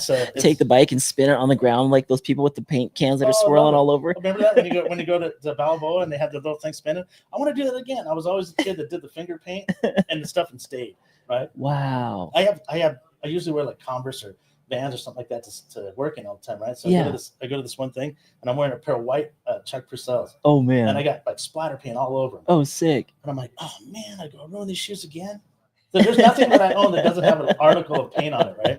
So take the bike and spin it on the ground like those people with the paint cans that are swirling all over. Remember that when you go to Balboa and they have the little thing spinning? I want to do that again. I was always the kid that did the finger paint and the stuff and stayed. Right. Wow. I usually wear like Converse or Vans or something like that to work in all the time, right? So I go to this one thing and I'm wearing a pair of white Chuck Purcells. Oh man. And I got like splatter paint all over them. Oh, sick. And I'm like, oh man, I ruin these shoes again. So there's nothing that I own that doesn't have an article of paint on it, right?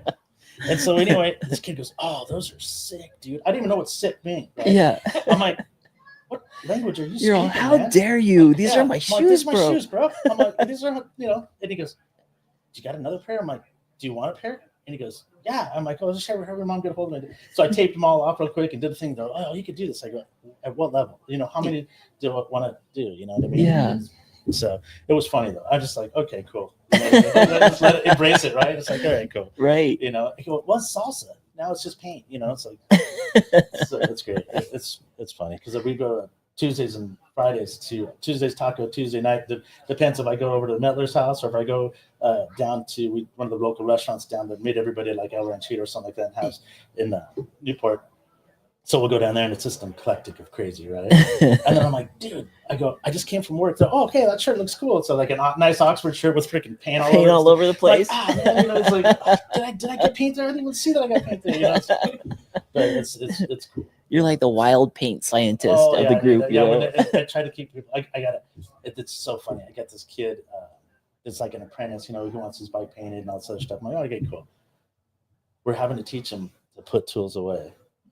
And so anyway, this kid goes, "Oh, those are sick, dude." I didn't even know what sick meant. Right? Yeah. I'm like, "What language are you You're speaking, all, how man?" dare you? These are my shoes, these are bro. my shoes, bro. I'm like, these are, and he goes, "You got another pair?" I'm like, "Do you want a pair?" And he goes, yeah. I'm like, oh, just have your mom get a hold of me. So I taped them all off real quick and did the thing. They're like, oh, you could do this. I go, at what level? You know, how many do I want to do? You know what I mean? Yeah. So it was funny though. I'm just like, okay, cool. You know, just let it embrace it, right? It's like, all right, cool. Right. You know, I go, what's salsa? Now it's just paint. You know, it's like, so it's great. It's funny because we go Tuesdays and Fridays to Tuesdays taco, Tuesday night. Depends if I go over to the Metler's house or if I go down to one of the local restaurants down to meet everybody like El Ranchito or something like that and house in Newport. So we'll go down there and it's just an eclectic of crazy, right? And then I'm like, dude, I just came from work. So, oh, okay, that shirt looks cool. So like a nice Oxford shirt with freaking paint all over the place. Like, man, you know, it's like, did I get paint there? I didn't even see that I got paint there. You know, but it's cool. You're like the wild paint scientist of the group. Yeah, when I try to keep people. I got it. It's so funny. I got this kid. It's like an apprentice. You know, he wants his bike painted and all this other stuff. I'm like, oh, okay, cool. We're having to teach him to put tools away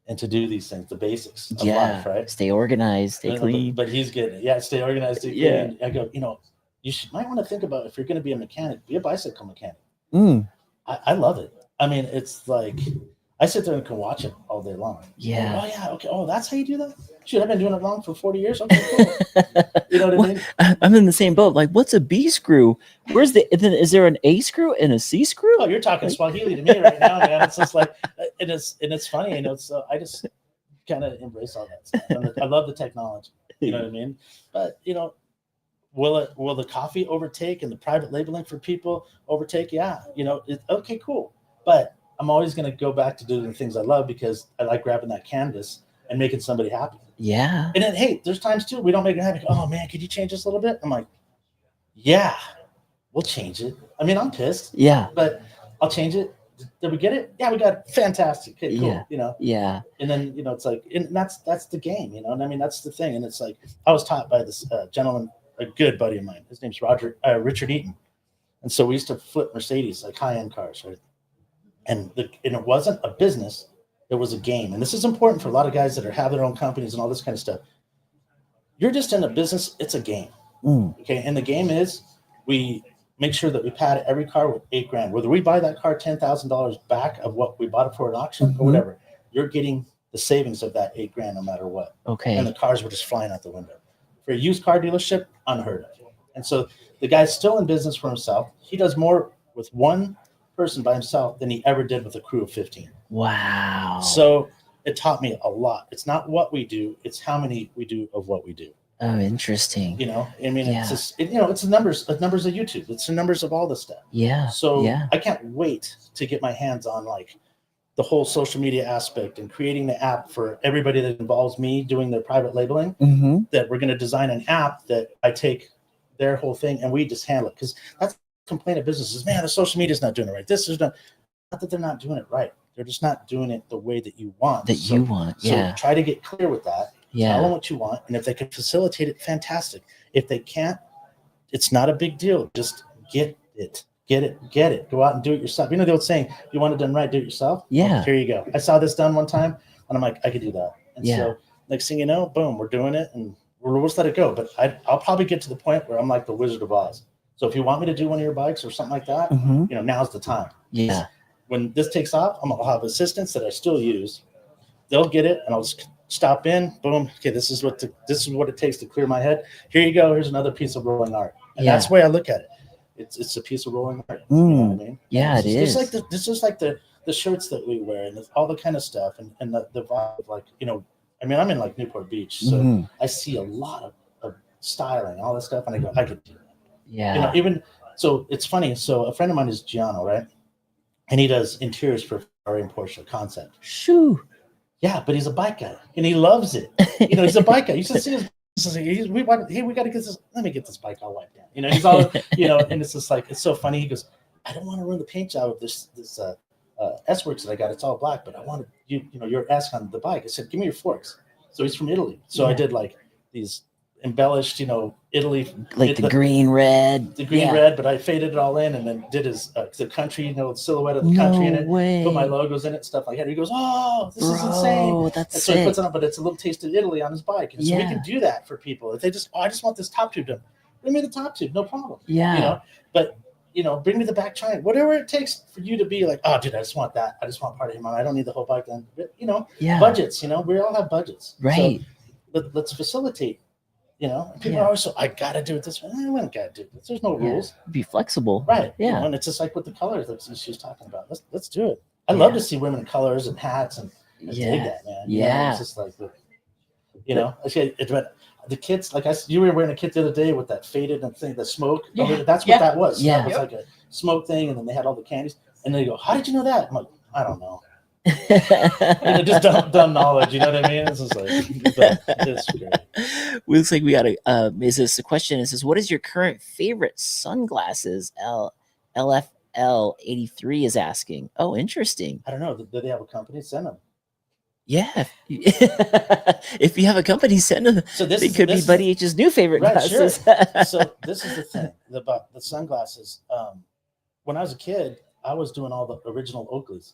and to do these things, the basics of life, right? Stay organized, stay clean. But he's getting it. Yeah, stay organized, stay clean. I go, you know, might want to think about if you're going to be a mechanic, be a bicycle mechanic. I love it. I mean, it's like I sit there and can watch it all day long. Yeah. Like, oh yeah. Okay. Oh, that's how you do that. Shoot, I've been doing it long for 40 years. Okay, cool. You know what I mean? I'm in the same boat. Like, what's a B screw? Is there an A screw and a C screw? Oh, you're talking Swahili to me right now, man. It's just like, and it's funny, you know. So I just kind of embrace all that stuff. And I love the technology. You know what I mean? But you know, will the coffee overtake and the private labeling for people overtake? Yeah. You know, okay, cool. But I'm always going to go back to doing the things I love because I like grabbing that canvas and making somebody happy. Yeah. And then, hey, there's times too we don't make it happy. Oh man, could you change this a little bit? I'm like, yeah, we'll change it. I mean, I'm pissed. Yeah. But I'll change it. Did we get it? Yeah, we got it. Fantastic. Okay, cool. Yeah. You know. Yeah. And then it's like, and that's the game, you know. And I mean, that's the thing. And it's like I was taught by this gentleman, a good buddy of mine. His name's Richard Eaton. And so we used to flip Mercedes, like high-end cars, right? And it wasn't a business. It was a game. And this is important for a lot of guys that have their own companies and all this kind of stuff. You're just in a business. It's a game. Okay. And the game is we make sure that we pad every car with $8,000. Whether we buy that car $10,000 back of what we bought it for an auction or whatever, you're getting the savings of that $8,000 no matter what. Okay. And the cars were just flying out the window. For a used car dealership, unheard of. And so the guy's still in business for himself. He does more with one person by himself than he ever did with a crew of 15. Wow. So it taught me a lot. It's not what we do, it's how many we do of what we do. Oh, interesting. You know, I mean, it's just, it's the numbers of YouTube. It's the numbers of all this stuff. Yeah. So I can't wait to get my hands on like the whole social media aspect and creating the app for everybody that involves me doing their private labeling, that we're going to design an app that I take their whole thing and we just handle it. Because that's the complaint of businesses. Man, the social media is not doing it right. This is not that they're not doing it right. They're just not doing it the way that you want. So try to get clear with that. Tell them what you want. And if they can facilitate it, fantastic. If they can't, it's not a big deal. Just get it. Go out and do it yourself. You know the old saying, you want it done right, do it yourself? Yeah. Well, here you go. I saw this done one time and I'm like, I could do that. And so next thing you know, boom, we're doing it and we'll just let it go. But I'll probably get to the point where I'm like the Wizard of Oz. So if you want me to do one of your bikes or something like that, now's the time. Yeah. When this takes off, I'll have assistants that I still use. They'll get it and I'll just stop in, boom. Okay, this is what it takes to clear my head. Here you go. Here's another piece of rolling art. And that's the way I look at it. It's a piece of rolling art. You know what I mean? Yeah, it's just like the shirts that we wear and all the kind of stuff and the vibe of like, I mean, I'm in like Newport Beach, so I see a lot of styling, all this stuff, and I go, I could do that. Yeah. Even so, it's funny. So a friend of mine is Giano, right? And he does interiors for Ferrari and Porsche Concept. Shoo. Yeah, but he's a bike guy and he loves it. He's a bike guy. You should see his. We got to get this. Let me get this bike all wiped down. He's all, and it's just like it's so funny. He goes, I don't want to ruin the paint job of this S-Works that I got. It's all black, but I wanted your S on the bike. I said, give me your forks. So he's from Italy. So I did like these embellished, Italy, like the green red, but I faded it all in and then did his the country, silhouette of the country in it. Put my logos in it, stuff like that. He goes, "Oh, this is insane!" That's so he puts it on, but it's a little taste of Italy on his bike, and so we can do that for people. If they just, I just want this top tube done. Bring me the top tube, no problem. Yeah. But bring me the back triangle, whatever it takes for you to be like, oh, dude, I just want that. I just want part of him. I don't need the whole bike. Then, Yeah. budgets. We all have budgets, Right. So let's facilitate. And people Yeah. are always so, I gotta do it this way. I don't gotta do this. There's no rules. Be flexible. Right. Yeah. And it's just like with the colors that she was talking about. Let's do it. I love to see women in colors and hats and I dig that, man. It's just like the kids, like you were wearing a kit the other day with that faded and thing, the smoke. Yeah. That's what that was. Yeah. That was like a smoke thing, and then they had all the candies. And they go, how did you know that? I'm like, I don't know. Just dumb knowledge, you know what I mean? It's just like, it's great. Looks like we got is this a question? It says, what is your current favorite sunglasses? LFL83 is asking. Oh, interesting. I don't know. Do they have a company? Send them. Yeah. If you have a company, send them. So they could be Buddy H's new favorite glasses. Sure. So this is the thing about the sunglasses. When I was a kid, I was doing all the original Oakleys.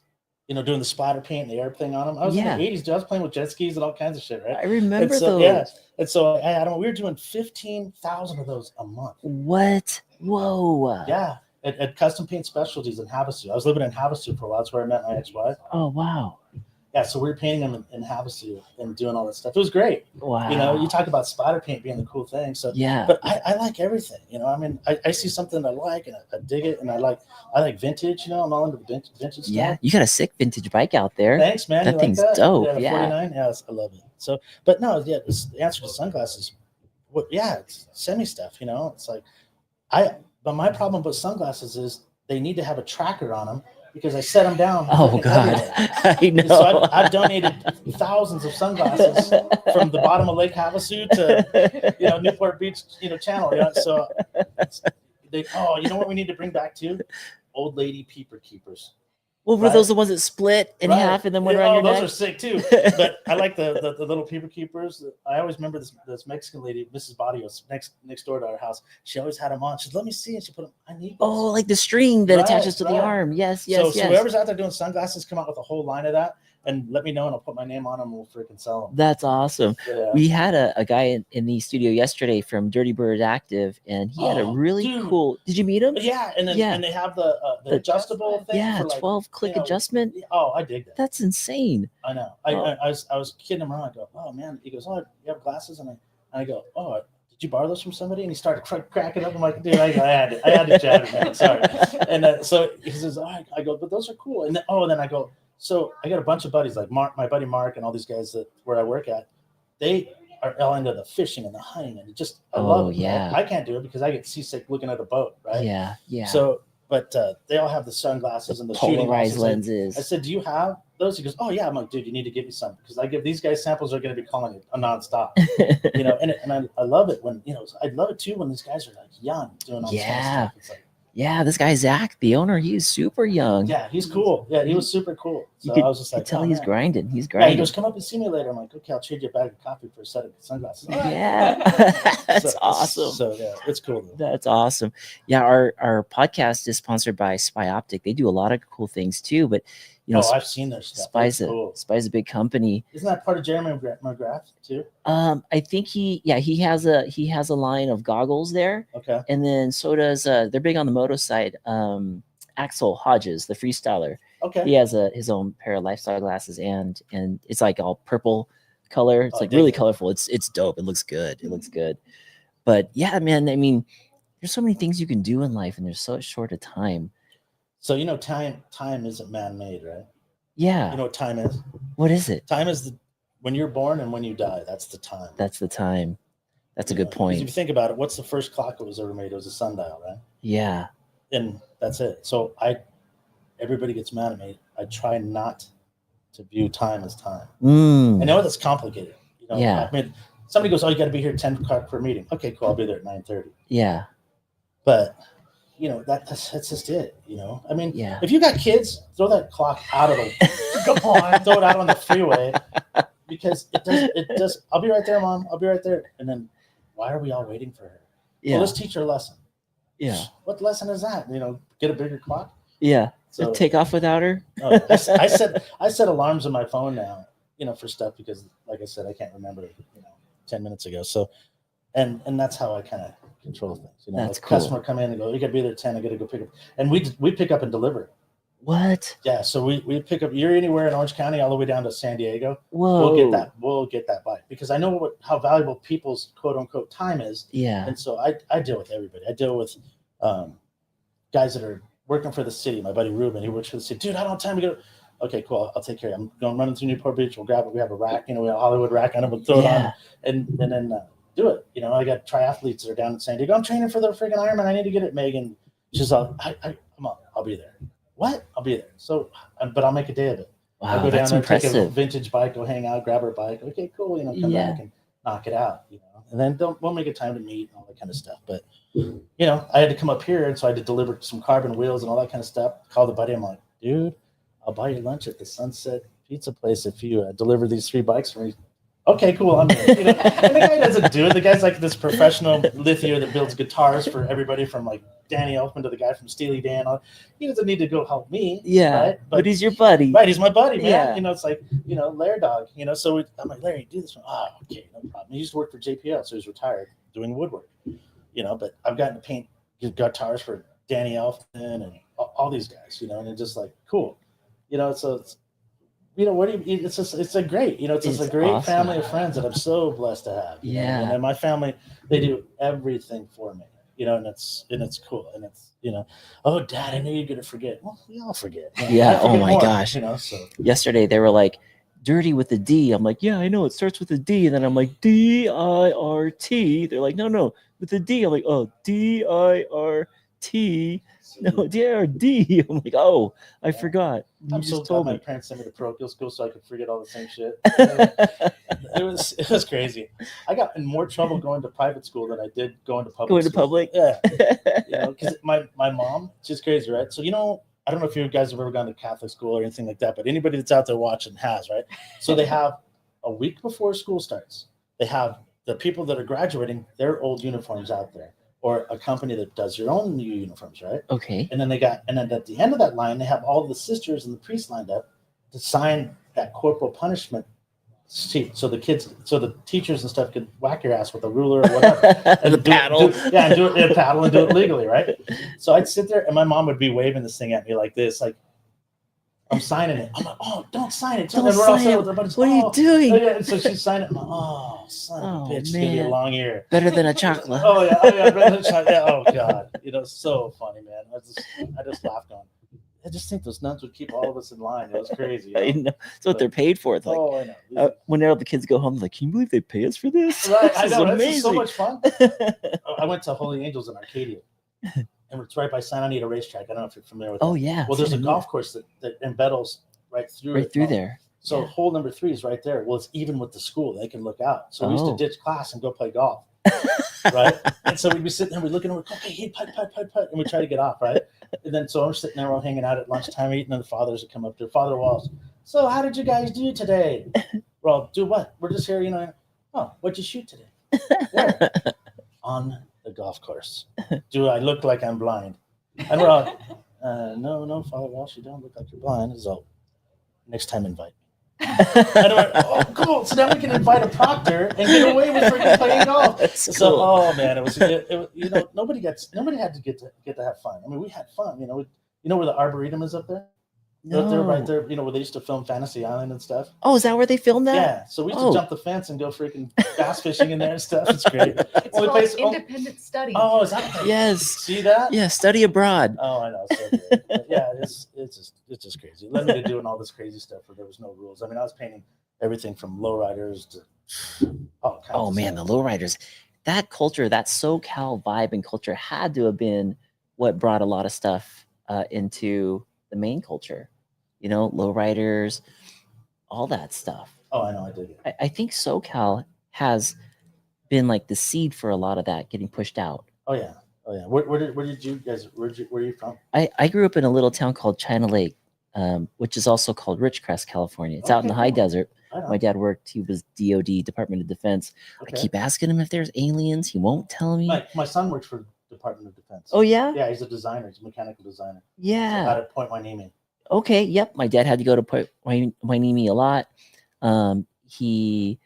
Doing the splatter paint and the air thing on them. I was in the 80s, dude. I was playing with jet skis and all kinds of shit, right? I remember those. Yeah. And so we were doing 15,000 of those a month. What? Whoa. Yeah. At Custom Paint Specialties in Havasu. I was living in Havasu for a while. That's where I met my ex-wife. Oh, wow. Yeah, so we were painting them in Havasu and doing all that stuff. It was great. Wow. You talk about splatter paint being the cool thing. So yeah. But I like everything. I see something I like and I dig it, and I like vintage. I'm all into the vintage stuff. Yeah, you got a sick vintage bike out there. Thanks, man. That thing's dope. Yeah, 49. Yeah, I love it. So, but no, the answer to sunglasses. It's semi stuff. It's like But my problem with sunglasses is they need to have a tracker on them. Because I set them down. Oh God, I know. So I've donated thousands of sunglasses from the bottom of Lake Havasu to Newport Beach channel. So you know what we need to bring back too? Old lady peeper keepers. Well, were those the ones that split in half and then went around your neck? Those are sick too. But I like the little peeper keepers. I always remember this Mexican lady, Mrs. Barrios, next door to our house. She always had them on. She said, "Let me see," and she put them. I need those. Oh, like the string that attaches to the arm. Yes. So whoever's out there doing sunglasses, come out with a whole line of that. And let me know, and I'll put my name on them, and we'll freaking sell them. That's awesome. Yeah. We had a guy in the studio yesterday from Dirty Bird Active, and he had a really cool. Did you meet him? Yeah, and then and they have the adjustable thing. Yeah, for 12-click adjustment. Oh, I dig that. That's insane. I know. I was kidding him around. I go, oh man. He goes, oh, you have glasses, and I go, oh, did you borrow those from somebody? And he started cracking up. I'm like, dude, I had to chat with him. Sorry. And so he says, all right. I go, but those are cool. And then I go. So I got a bunch of buddies like Mark, my buddy Mark, and all these guys where I work at. They are all into the fishing and the hunting, and I love it. Yeah. I can't do it because I get seasick looking at a boat, right? Yeah. So, but they all have the sunglasses and the polarized lenses. I said, "Do you have those?" He goes, "Oh yeah." I'm like, "Dude, you need to give me some because I give these guys samples. They're going to be calling it a nonstop, And I love it when I love it too when these guys are like young doing all this kind of stuff. It's like, yeah, this guy Zach, the owner, he's super young. Yeah, he's cool. Yeah, he was super cool. So I was just like, tell he's grinding. He's Yeah, grinding. he goes, come up and see me later. I'm like, okay, I'll trade you a bag of coffee for a set of sunglasses. All right. Yeah, that's awesome. So yeah, it's cool. That's awesome. Yeah, our podcast is sponsored by Spy Optic. They do a lot of cool things too, but I've seen their stuff. Spy's a big company. Isn't that part of Jeremy McGrath too? I think he has a line of goggles there. Okay. And then so does they're big on the moto side. Axel Hodges, the freestyler. Okay. He has his own pair of lifestyle glasses and it's like all purple color. It's like really colorful. It's dope. It looks good. It looks good. But yeah, man, I mean, there's so many things you can do in life and there's so short a time. So time isn't man-made, right? Yeah. You know what time is? What is it? Time is when you're born and when you die. That's the time. That's the time. That's a good point. If you think about it, what's the first clock that was ever made? It was a sundial, right? Yeah. And that's it. So everybody gets mad at me. I try not to view time as time. I know that's complicated. Yeah. I mean, somebody goes, "Oh, you got to be here at 10 o'clock for a meeting." Okay, cool. I'll be there at 9:30. Yeah. But that's just it. I mean, yeah. If you got kids, throw that clock out of the throw it out on the freeway because it does. I'll be right there, Mom. I'll be right there. And then why are we all waiting for her? Yeah. Well, let's teach her a lesson. Yeah. What lesson is that? Get a bigger clock. Yeah. So take off without her. I set alarms on my phone now, for stuff because, like I said, I can't remember, 10 minutes ago. So, and that's how I kind of control things. You know, That's like cool. customer come in and go, you got to be there at 10. I got to go pick up, and we pick up and deliver. What? Yeah, so we pick up. You're anywhere in Orange County, all the way down to San Diego. Whoa. We'll get that bike because I know how valuable people's quote unquote time is. Yeah. And so I deal with everybody. I deal with guys that are working for the city. My buddy Ruben, he works for the city. Dude, I don't have time to go. Okay, cool. I'll take care of it. I'm going running through Newport Beach. We'll grab it. We have a rack, we have a Hollywood rack on it. We'll throw it on and then do it. I got triathletes that are down in San Diego. I'm training for the freaking Ironman. I need to get it. Megan, she's all, come on, I'll be there. What? I'll be there. So, but I'll make a day of it. Wow, I'll go that's down there, take a impressive. vintage bike, go hang out, grab her bike. Okay, cool. Come back and knock it out. And then we'll make a time to meet and all that kind of stuff. But I had to come up here, and so I had to deliver some carbon wheels and all that kind of stuff. Called the buddy. I'm like, dude, I'll buy you lunch at the Sunset Pizza place if you deliver these 3 bikes for me. Okay, cool. I'm here. And the guy doesn't do it. The guy's like this professional luthier that builds guitars for everybody from like Danny Elfman to the guy from Steely Dan. He doesn't need to go help me. Yeah, right? but he's your buddy. Right, he's my buddy, man. Yeah. It's like, Lair Dog. So I'm like, Larry, do this one. Oh, okay, no problem. He used to work for JPL, so he's retired doing woodwork. But I've gotten to paint guitars for Danny Elfman and all these guys. And it's just like cool. So it's. What do you? It's a great. It's just a great awesome. family of friends that I'm so blessed to have. Yeah. And my family, they do everything for me. And it's cool. And it's oh, Dad, I knew you're gonna forget. Well, we all forget. Yeah. I forget Oh my more, gosh. So Yesterday they were like, dirty with a D. I'm like, yeah, I know it starts with a D. And then I'm like, D-I-R-T. They're like, no, with a D. I'm like, oh, D-I-R-T. No, D-I-R-D. I'm like, oh, I forgot. You I'm just so glad told my me. parents sent me to parochial school so I could forget all the same shit. It was crazy. I got in more trouble going to private school than I did going to public. Going to school. public? Yeah. Because my mom, she's crazy, right? So I don't know if you guys have ever gone to Catholic school or anything like that, but anybody that's out there watching has, right? So they have a week before school starts. They have the people that are graduating their old uniforms out there, or a company that does your own new uniforms, right? Okay. And then at the end of that line, they have all the sisters and the priests lined up to sign that corporal punishment sheet. So the teachers and stuff could whack your ass with a ruler or whatever. And the paddle. Do it paddle and do it legally, right? So I'd sit there and my mom would be waving this thing at me like this, like, I'm signing it. I'm like, oh, don't sign it. Don't sign it. What are you doing? Yeah. So she's signing it. I'm like, oh, son of a bitch, it's gonna be a long year. Better than a chocolate. Oh yeah. Oh God, so funny, man. I just laughed on. I just think those nuns would keep all of us in line. It was crazy. I know. It's what they're paid for. It's like, I know. whenever the kids go home, they're like, can you believe they pay us for this? Right, This I know. is This is so amazing. much fun. I went to Holy Angels in Arcadia, and it's right by Santa Anita Racetrack. I don't know if you're familiar with that. Oh yeah. Well, there's a golf course that embeddles right through right through there. So Yeah. hole number 3 is right there. Well, it's even with the school. They can look out. So we used to ditch class and go play golf. Right? And so we'd be sitting there, we'd look and we're like, okay, hey, putt, and we try to get off, right? And then so I'm sitting there, we're all hanging out at lunchtime eating, and the fathers would come up there. Father Walls, so how did you guys do today? Well, do what? We're just here, oh, what'd you shoot today? Where? On the golf course. Do I look like I'm blind? And we're all, no, Father Walsh, you don't look like you're blind. So next time invite me. And we're, oh, cool. So now we can invite a proctor and get away with freaking playing golf. That's So, cool. oh man, it was nobody had to get to have fun. I mean, we had fun. Where the Arboretum is up there? They're right there, where they used to film Fantasy Island and stuff. Oh, is that where they filmed that? Yeah. So we used to jump the fence and go freaking bass fishing in there and stuff. It's great. It's called independent study. Oh, is that Yes. See that? Yeah, study abroad. Oh, I know. So good. But yeah, it's just crazy. It led me to doing all this crazy stuff where there was no rules. I mean, I was painting everything from lowriders to Oh man, the lowriders. That culture, that SoCal vibe and culture had to have been what brought a lot of stuff into the main culture. Lowriders, all that stuff. Oh, I know. I did it. I think SoCal has been like the seed for a lot of that getting pushed out. Oh yeah. Where did you guys? Where are you from? I grew up in a little town called China Lake, which is also called Ridgecrest, California. It's out in the high desert. My dad worked. He was DOD, Department of Defense. Okay. I keep asking him if there's aliens. He won't tell me. My son works for Department of Defense. Oh yeah. Yeah, he's a designer. He's a mechanical designer. Yeah. Out at Point Hueneme. Okay. Yep. My dad had to go to Point Hueneme a lot. He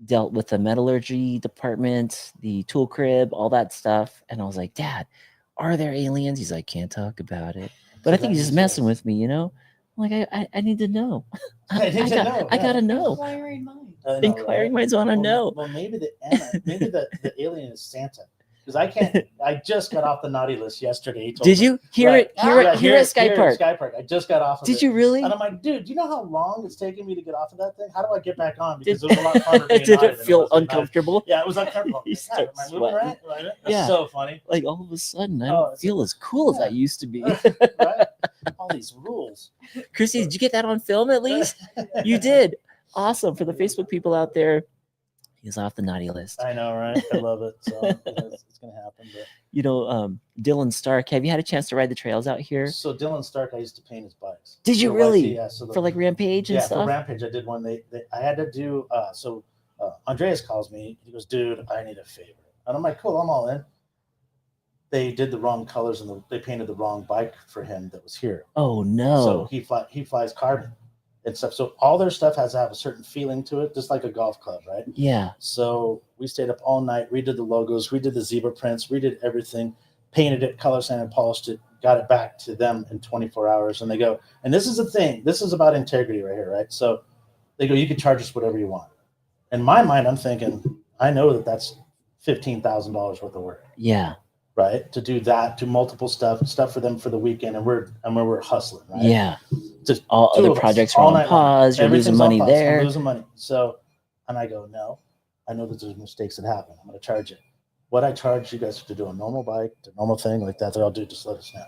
dealt with the metallurgy department, the tool crib, all that stuff. And I was like, Dad, are there aliens? He's like, can't talk about it. But I think he's just messing with me, you know? I'm like, I need to know. I need to know. I gotta know. Inquiring minds. I know, Inquiring minds want to know. Well, maybe the alien is Santa. Because I just got off the naughty list yesterday. Did you hear Right. it here at Sky Park? Sky Park. I just got off of it. Did you really? And I'm like, dude, do you know how long it's taken me to get off of that thing? How do I get back on? Because it was a lot funner being Did naughty it than feel was being uncomfortable? naughty. Yeah, it was uncomfortable. You God, start am I moving right? That's Yeah. so funny. Like all of a sudden, I Oh, don't feel as cool as I used to be. Right? All these rules. Chrissy, did you get that on film at least? You did. Awesome. For the Facebook people out there, he's off the naughty list. I know, right? I love it. So it's going to happen. But. You know, Dylan Stark, have you had a chance to ride the trails out here? So Dylan Stark, I used to paint his bikes. Did you For really? YT, yeah. So for like Rampage and stuff? For Rampage, I did one. I had to do, Andreas calls me. He goes, dude, I need a favor. And I'm like, cool, I'm all in. They did the wrong colors and they painted the wrong bike for him that was here. Oh, no. So he flies carbon and stuff. So all their stuff has to have a certain feeling to it, just like a golf club, right? Yeah. So we stayed up all night, redid the logos, redid the zebra prints, redid everything, painted it, color sanded, polished it, got it back to them in 24 hours. And they go, and this is the thing, this is about integrity right here, right? So they go, you can charge us whatever you want. In my mind, I'm thinking, I know that's $15,000 worth of work. Yeah. Right, to do that, do multiple stuff for them for the weekend, and we're hustling. Right? Yeah, just all other projects are on pause. You're losing money there. I'm losing money. So, and I go, no, I know that there's mistakes that happen. I'm going to charge it. What I charge you guys to do a normal bike, a normal thing like that I'll do, just let us know.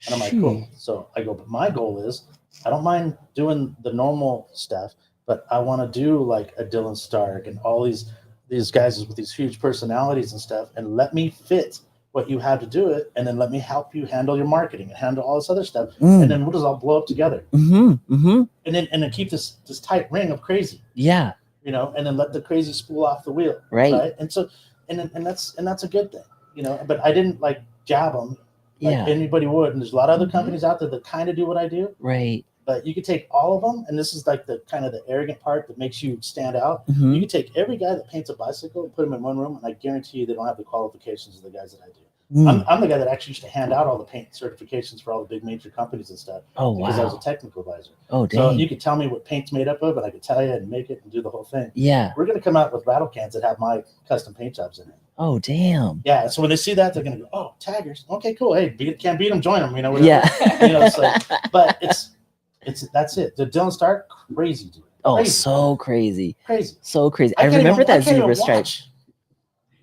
And I'm like, cool. So I go, but my goal is, I don't mind doing the normal stuff, but I want to do like a Dylan Stark and all these guys with these huge personalities and stuff, and let me fit what you have to do it, and then let me help you handle your marketing and handle all this other stuff, and then we'll just all blow up together. And then keep this tight ring of crazy. Yeah, you know, and then let the crazy spool off the wheel. Right. And so and that's a good thing, you know. But I didn't like jab them like anybody would. And there's a lot of other companies out there that kind of do what I do. Right. But you could take all of them, and this is like the kind of the arrogant part that makes you stand out. You could take every guy that paints a bicycle and put them in one room, and I guarantee you they don't have the qualifications of the guys that I do. I'm the guy that actually used to hand out all the paint certifications for all the big major companies and stuff. Oh, because wow. I was a technical advisor. Oh, dang. So you could tell me what paint's made up of, and I could tell you and make it and do the whole thing. Yeah. We're going to come out with rattle cans that have my custom paint jobs in it. Oh, damn. Yeah. So when they see that, they're going to go, oh, taggers. Okay, cool. Hey, can't beat them, join them. You know, whatever. Yeah. You know, so, but that's it. The Dylan Stark, crazy dude. Oh, Crazy. so crazy. Crazy. So crazy. I remember that zebra stripe.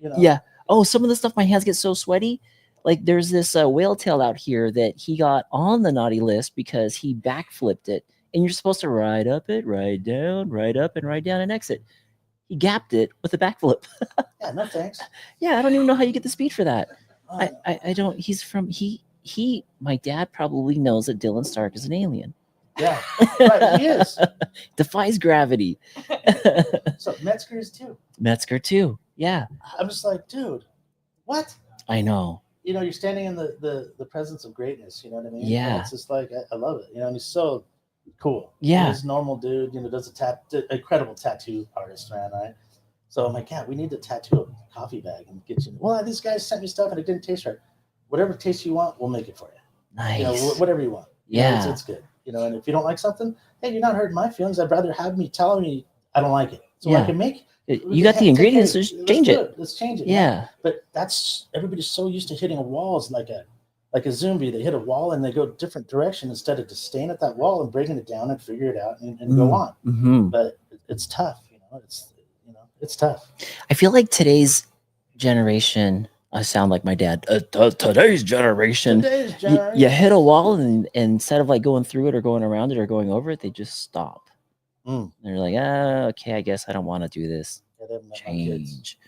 You know? Yeah. Oh, some of the stuff, my hands get so sweaty. Like there's this whale tail out here that he got on the naughty list because he backflipped it. And you're supposed to ride up it, ride down, ride up and ride down and exit. He gapped it with a backflip. Yeah, no thanks. Yeah, I don't even know how you get the speed for that. I don't. He's from my dad probably knows that Dylan Stark is an alien. Yeah, right, he is. Defies gravity. So Metzger is too. Metzger too. Yeah. I'm just like, dude, what? I know. You know, you're standing in the presence of greatness. You know what I mean? Yeah. And it's just like I love it. You know, and he's so cool. Yeah. He's a normal dude. You know, does incredible tattoo artist, man. Right. So I'm like, yeah, we need to tattoo a coffee bag and get you. Well, these guys sent me stuff and it didn't taste right. Whatever taste you want, we'll make it for you. Nice. You know, whatever you want. Yeah. You know, it's good. You know, and if you don't like something, hey, you're not hurting my feelings. I'd rather have me telling me I don't like it, so I can make. You got the ingredients, so just change it. Let's change it. Yeah. Man. But everybody's so used to hitting a wall as like a zombie. They hit a wall and they go a different direction instead of just staying at that wall and breaking it down and figure it out and go on. Mm-hmm. But it's tough, you know. It's tough. I feel like today's generation. I sound like my dad. Today's generation. You hit a wall and instead of like going through it or going around it or going over it, they just stop. They're like, okay, I guess I don't want to do this. Yeah, change.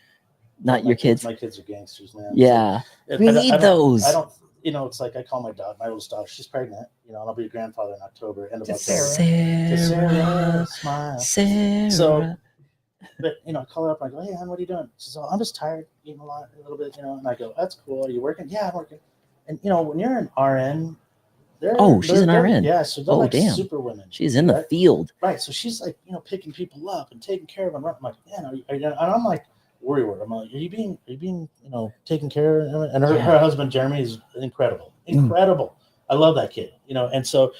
Not your kids. My kids are gangsters, man. Yeah. We need those. I don't, you know, it's like I call my oldest daughter, she's pregnant, you know, and I'll be a grandfather in October, end of October. Sarah, smile. Sarah. So, but, you know, I call her up and I go, hey, hon, what are you doing? She says, oh, I'm just tired, eating a little bit, you know, and I go, that's cool. Are you working? Yeah, I'm working. And, you know, when you're an RN She's an RN. Yeah, so they're Oh, like damn. super women. She's in the right? field. Right. So she's like, picking people up and taking care of them. I'm like, man, and I'm like, worry word. I'm like, are you being, taken care of? And her husband Jeremy is incredible. I love that kid. And so,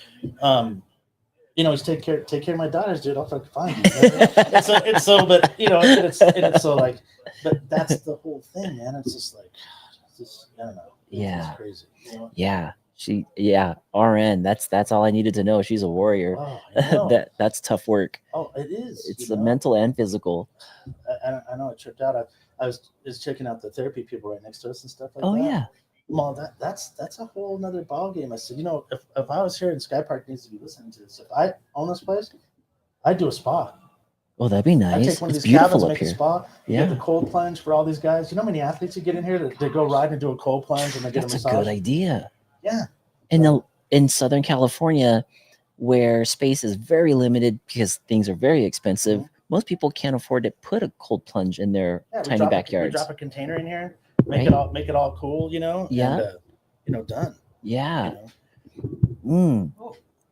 he's take care of my daughters, dude. I'll fucking find you. It's so, but it's so like, but that's the whole thing, man. It's just like, I don't know. It's crazy. Yeah. RN. That's all I needed to know. She's a warrior. Oh, I know. That's tough work. Oh, it is. It's the mental and physical. I know. I tripped out. I was checking out the therapy people right next to us and stuff like that. Oh yeah. Well, that's a whole nother ball game. I said, if I was here and Sky Park needs to be listening to this, if I own this place, I'd do a spa. Oh, that'd be nice. I take one of it's these beautiful cabins, up make here. a spa. You get the cold plunge for all these guys. You know how many athletes you get in here that they go ride and do a cold plunge and they get a massage? That's a good idea. Yeah. And in Southern California, where space is very limited because things are very expensive, most people can't afford to put a cold plunge in their tiny backyards. We drop a container in here, make it all cool, Yeah. And, done. Yeah.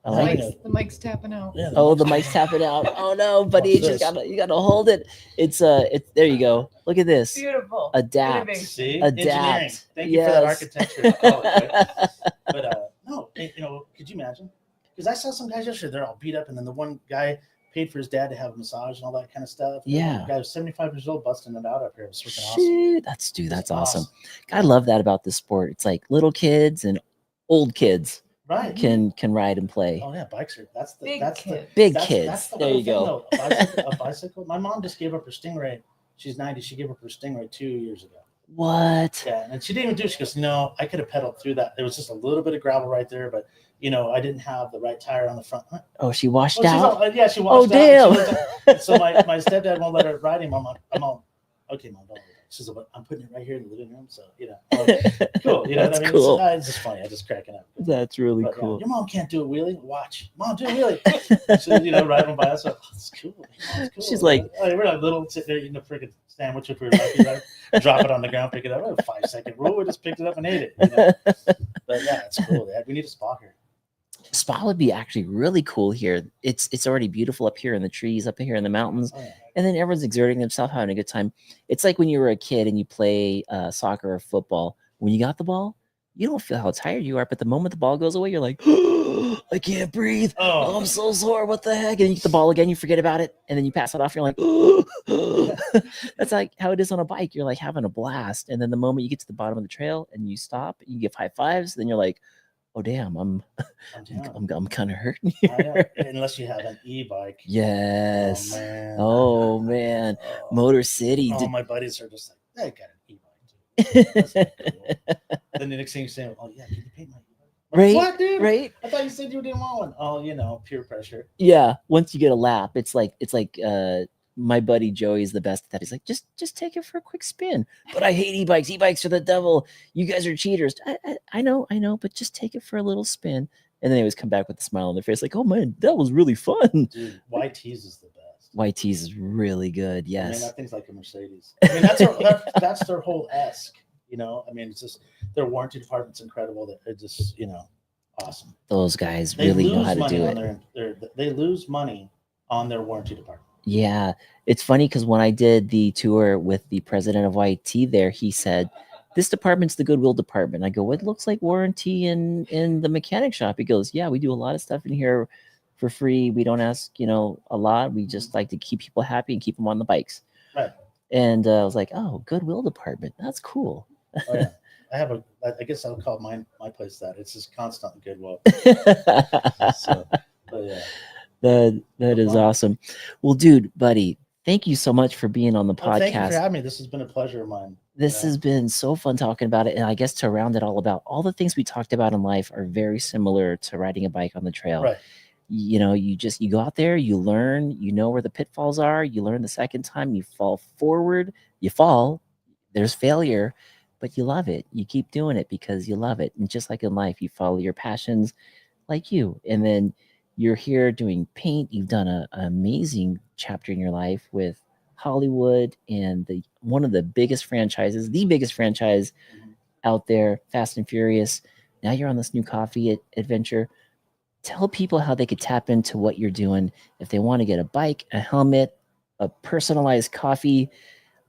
I like the mic's tapping out. Yeah, the mic's tapping out. Oh no, buddy, you gotta hold it. It's there you go. Look at this. Beautiful. Adapt. See? Adapt. Engineering. Thank you for that architecture. But no, could you imagine? Because I saw some guys yesterday, they're all beat up, and then the one guy paid for his dad to have a massage and all that kind of stuff. Yeah. The guy was 75 years old busting it out up here. It was freaking awesome. That's awesome. I love that about this sport. It's like little kids and old kids can ride and play. Oh yeah, bikes are big kids. There you go. A bicycle. My mom just gave up her Stingray. She's 90. She gave up her Stingray 2 years ago. What? Yeah, and she didn't even do it. She goes, no, I could have pedaled through that. There was just a little bit of gravel right there, but I didn't have the right tire on the front. Oh, she washed out? She washed out. Damn. So my stepdad won't let her ride him. I'm all, okay, Mom, don't worry. She says, I'm putting it right here in the living room. So, cool. That's what I mean? cool. It's just funny. I just cracking up. That's really cool. Yeah, your mom can't do a wheelie. Watch. Mom, do a wheelie. So, riding by us. It's cool. It's cool. She's like, we're like little, sit there eating a freaking sandwich if we were lucky, right? Drop it on the ground, pick it up. 5-second rule. We just picked it up and ate it. But yeah, it's cool. We need a spa here. Spa would be actually really cool here. It's already beautiful up here in the trees, up here in the mountains, and then everyone's exerting themselves, having a good time. It's like when you were a kid and you play soccer or football. When you got the ball, you don't feel how tired you are, but the moment the ball goes away, you're like, oh, I can't breathe. Oh, I'm so sore. What the heck? And you get the ball again, you forget about it, and then you pass it off. You're like, oh. That's like how it is on a bike. You're like having a blast, and then the moment you get to the bottom of the trail and you stop, you give high fives, then you're like, oh damn, I'm kind of hurting here. Unless you have an e-bike. Yes. Oh man. Motor City. My buddies are just like, I got an e-bike. That's cool. Then the next thing you're saying, oh yeah, can you paint my e-bike? Right. What, dude? Right. I thought you said you didn't want one. Oh, peer pressure. Yeah. Once you get a lap, it's like my buddy Joey is the best at that. He's like, just take it for a quick spin. But I hate e-bikes. E-bikes are the devil. You guys are cheaters. I know, but just take it for a little spin. And then they always come back with a smile on their face, like, oh man, that was really fun. Dude, YT's is the best. YT's is really good. Yes. I mean, that thing's like a Mercedes. I mean, that's their whole esque. I mean, it's just their warranty department's incredible. That it just, awesome. Those guys really know how to do it. They lose money on their warranty department. Yeah, it's funny because when I did the tour with the president of YT there, he said, this department's the Goodwill department. I go, it looks like warranty in the mechanic shop. He goes, yeah, we do a lot of stuff in here for free. We don't ask, a lot. We just like to keep people happy and keep them on the bikes. Right. And I was like, oh, Goodwill department. That's cool. Oh, yeah. I guess I'll call my place that. It's just constant Goodwill. So, but yeah. That is awesome. Well, dude, buddy, thank you so much for being on the podcast. Thank you for having me. This has been a pleasure of mine. This has been so fun talking about it. And I guess to round it all about, all the things we talked about in life are very similar to riding a bike on the trail. Right. You go out there, you learn, you know where the pitfalls are. You learn the second time, you fall forward, you fall, there's failure, but you love it. You keep doing it because you love it. And just like in life, you follow your passions like you. And then you're here doing paint. You've done an amazing chapter in your life with Hollywood and one of the biggest franchises, the biggest franchise out there, Fast and Furious. Now you're on this new coffee adventure. Tell people how they could tap into what you're doing if they want to get a bike, a helmet, a personalized coffee,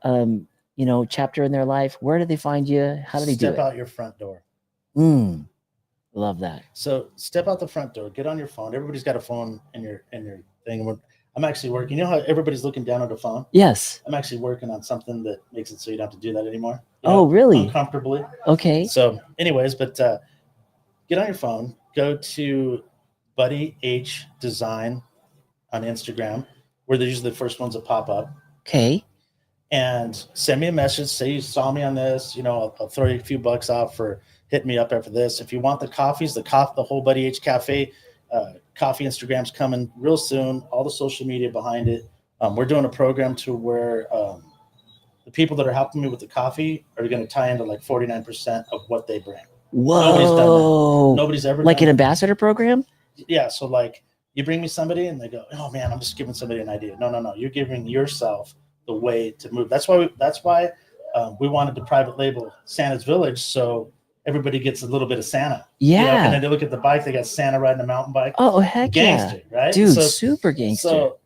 chapter in their life. Where do they find you? How do they do Step it? out your front door. Love that. So step out the front door, get on your phone. Everybody's got a phone in your thing. I'm actually working. You know how everybody's looking down at a phone? Yes. I'm actually working on something that makes it so you don't have to do that anymore. Oh, really? Uncomfortably. Okay. So anyways, but get on your phone, go to Buddy H Design on Instagram, where they're usually the first ones that pop up. Okay. And send me a message. Say you saw me on this. I'll throw you a few bucks off for hitting me up after this. If you want the coffees, the whole Buddy H Cafe coffee Instagram's coming real soon. All the social media behind it. We're doing a program to where the people that are helping me with the coffee are going to tie into like 49% of what they bring. Whoa. Nobody's done that. Nobody's ever like done an ambassador program? Yeah. So like you bring me somebody and they go, oh man, I'm just giving somebody an idea. No. You're giving yourself the way to move. That's why we wanted to private label Santa's Village. So everybody gets a little bit of Santa. Yeah. And then they look at the bike, they got Santa riding a mountain bike. Oh, heck gangster, yeah. right? Dude, super gangster. So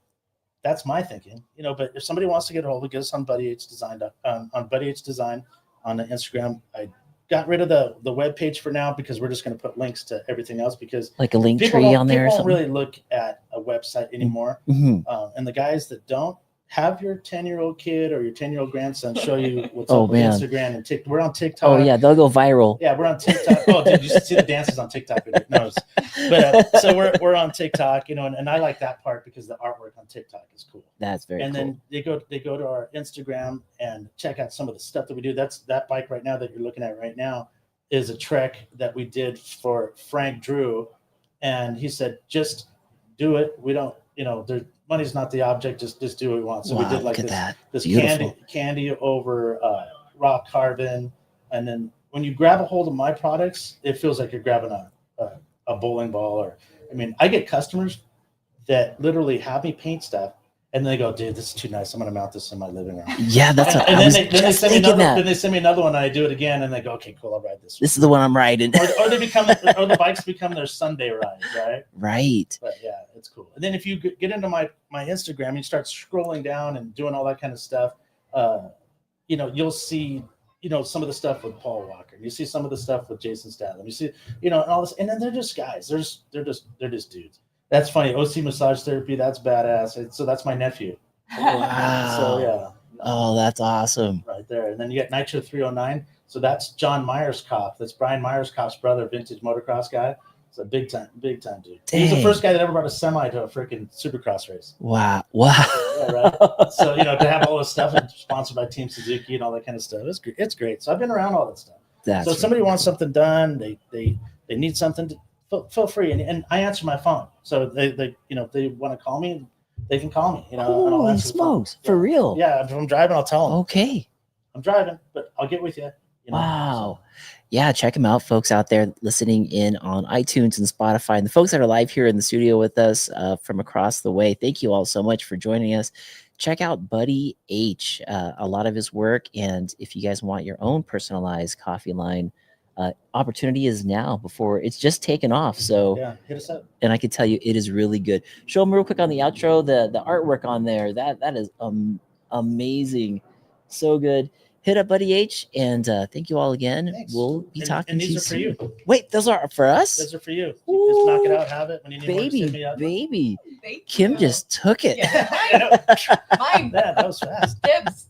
that's my thinking, but if somebody wants to get a hold of it, get us on Buddy H Design on Buddy H Design on the Instagram. I got rid of the web page for now because we're just going to put links to everything else because like a link tree on there or something. People don't really look at a website anymore. And the guys that don't, have your 10-year-old kid or your 10-year-old grandson show you what's up with Instagram and TikTok. We're on TikTok. Oh yeah, they'll go viral. Yeah, we're on TikTok. Oh, dude, you should see the dances on TikTok. No, but so we're on TikTok, and I like that part because the artwork on TikTok is cool. That's very cool. And then they go to our Instagram and check out some of the stuff that we do. That's that bike right now that you're looking at right now is a trek that we did for Frank Drew, and he said just do it. We don't, money's not the object. Just do what we want. So we did like this candy over rock carbon, and then when you grab a hold of my products, it feels like you're grabbing a bowling ball. Or I get customers that literally have me paint stuff, and they go, "Dude, this is too nice. I'm gonna mount this in my living room." Yeah, that's. And then they send me another one, and I do it again, and they go, "Okay, cool. I'll ride this." This is the one I'm riding. or the bikes become their Sunday ride, right? Right. But yeah, it's cool. And then if you get into my Instagram, and you start scrolling down and doing all that kind of stuff, you'll see, some of the stuff with Paul Walker. You see some of the stuff with Jason Statham. You see, and all this, and then they're just guys. They're just dudes. That's funny. OC Massage Therapy. That's badass. So that's my nephew. Wow. So yeah. Oh, that's awesome. Right there. And then you get Nitro 309. So that's John Myerscough. That's Brian Myerscough's brother, vintage motocross guy. It's a big time dude. Dang. He's the first guy that ever brought a semi to a freaking Supercross race. Wow. Yeah, right. So to have all this stuff and sponsored by Team Suzuki and all that kind of stuff, it's great. So I've been around all that stuff. So if somebody wants something done, they need something, feel free, and I answer my phone. So they if they want to call me, they can call me. Holy smokes, for real? Yeah, if I'm driving, I'll tell them. Okay. I'm driving, but I'll get with you. Wow. Yeah, check them out, folks out there listening in on iTunes and Spotify, and the folks that are live here in the studio with us from across the way. Thank you all so much for joining us. Check out Buddy H, a lot of his work, and if you guys want your own personalized coffee line, opportunity is now before it's just taken off. So yeah, hit us up. And I can tell you, it is really good. Show them real quick on the outro, the artwork on there. That is amazing, so good. Hit up Buddy H, and thank you all again. Thanks. We'll be talking to you soon. These are for you. Wait, those are for us? Those are for you. Ooh, just knock it out, have it when you need more. Baby. Thank Kim you. just took it. Yeah. Mine. Yeah, that was fast. Dibs.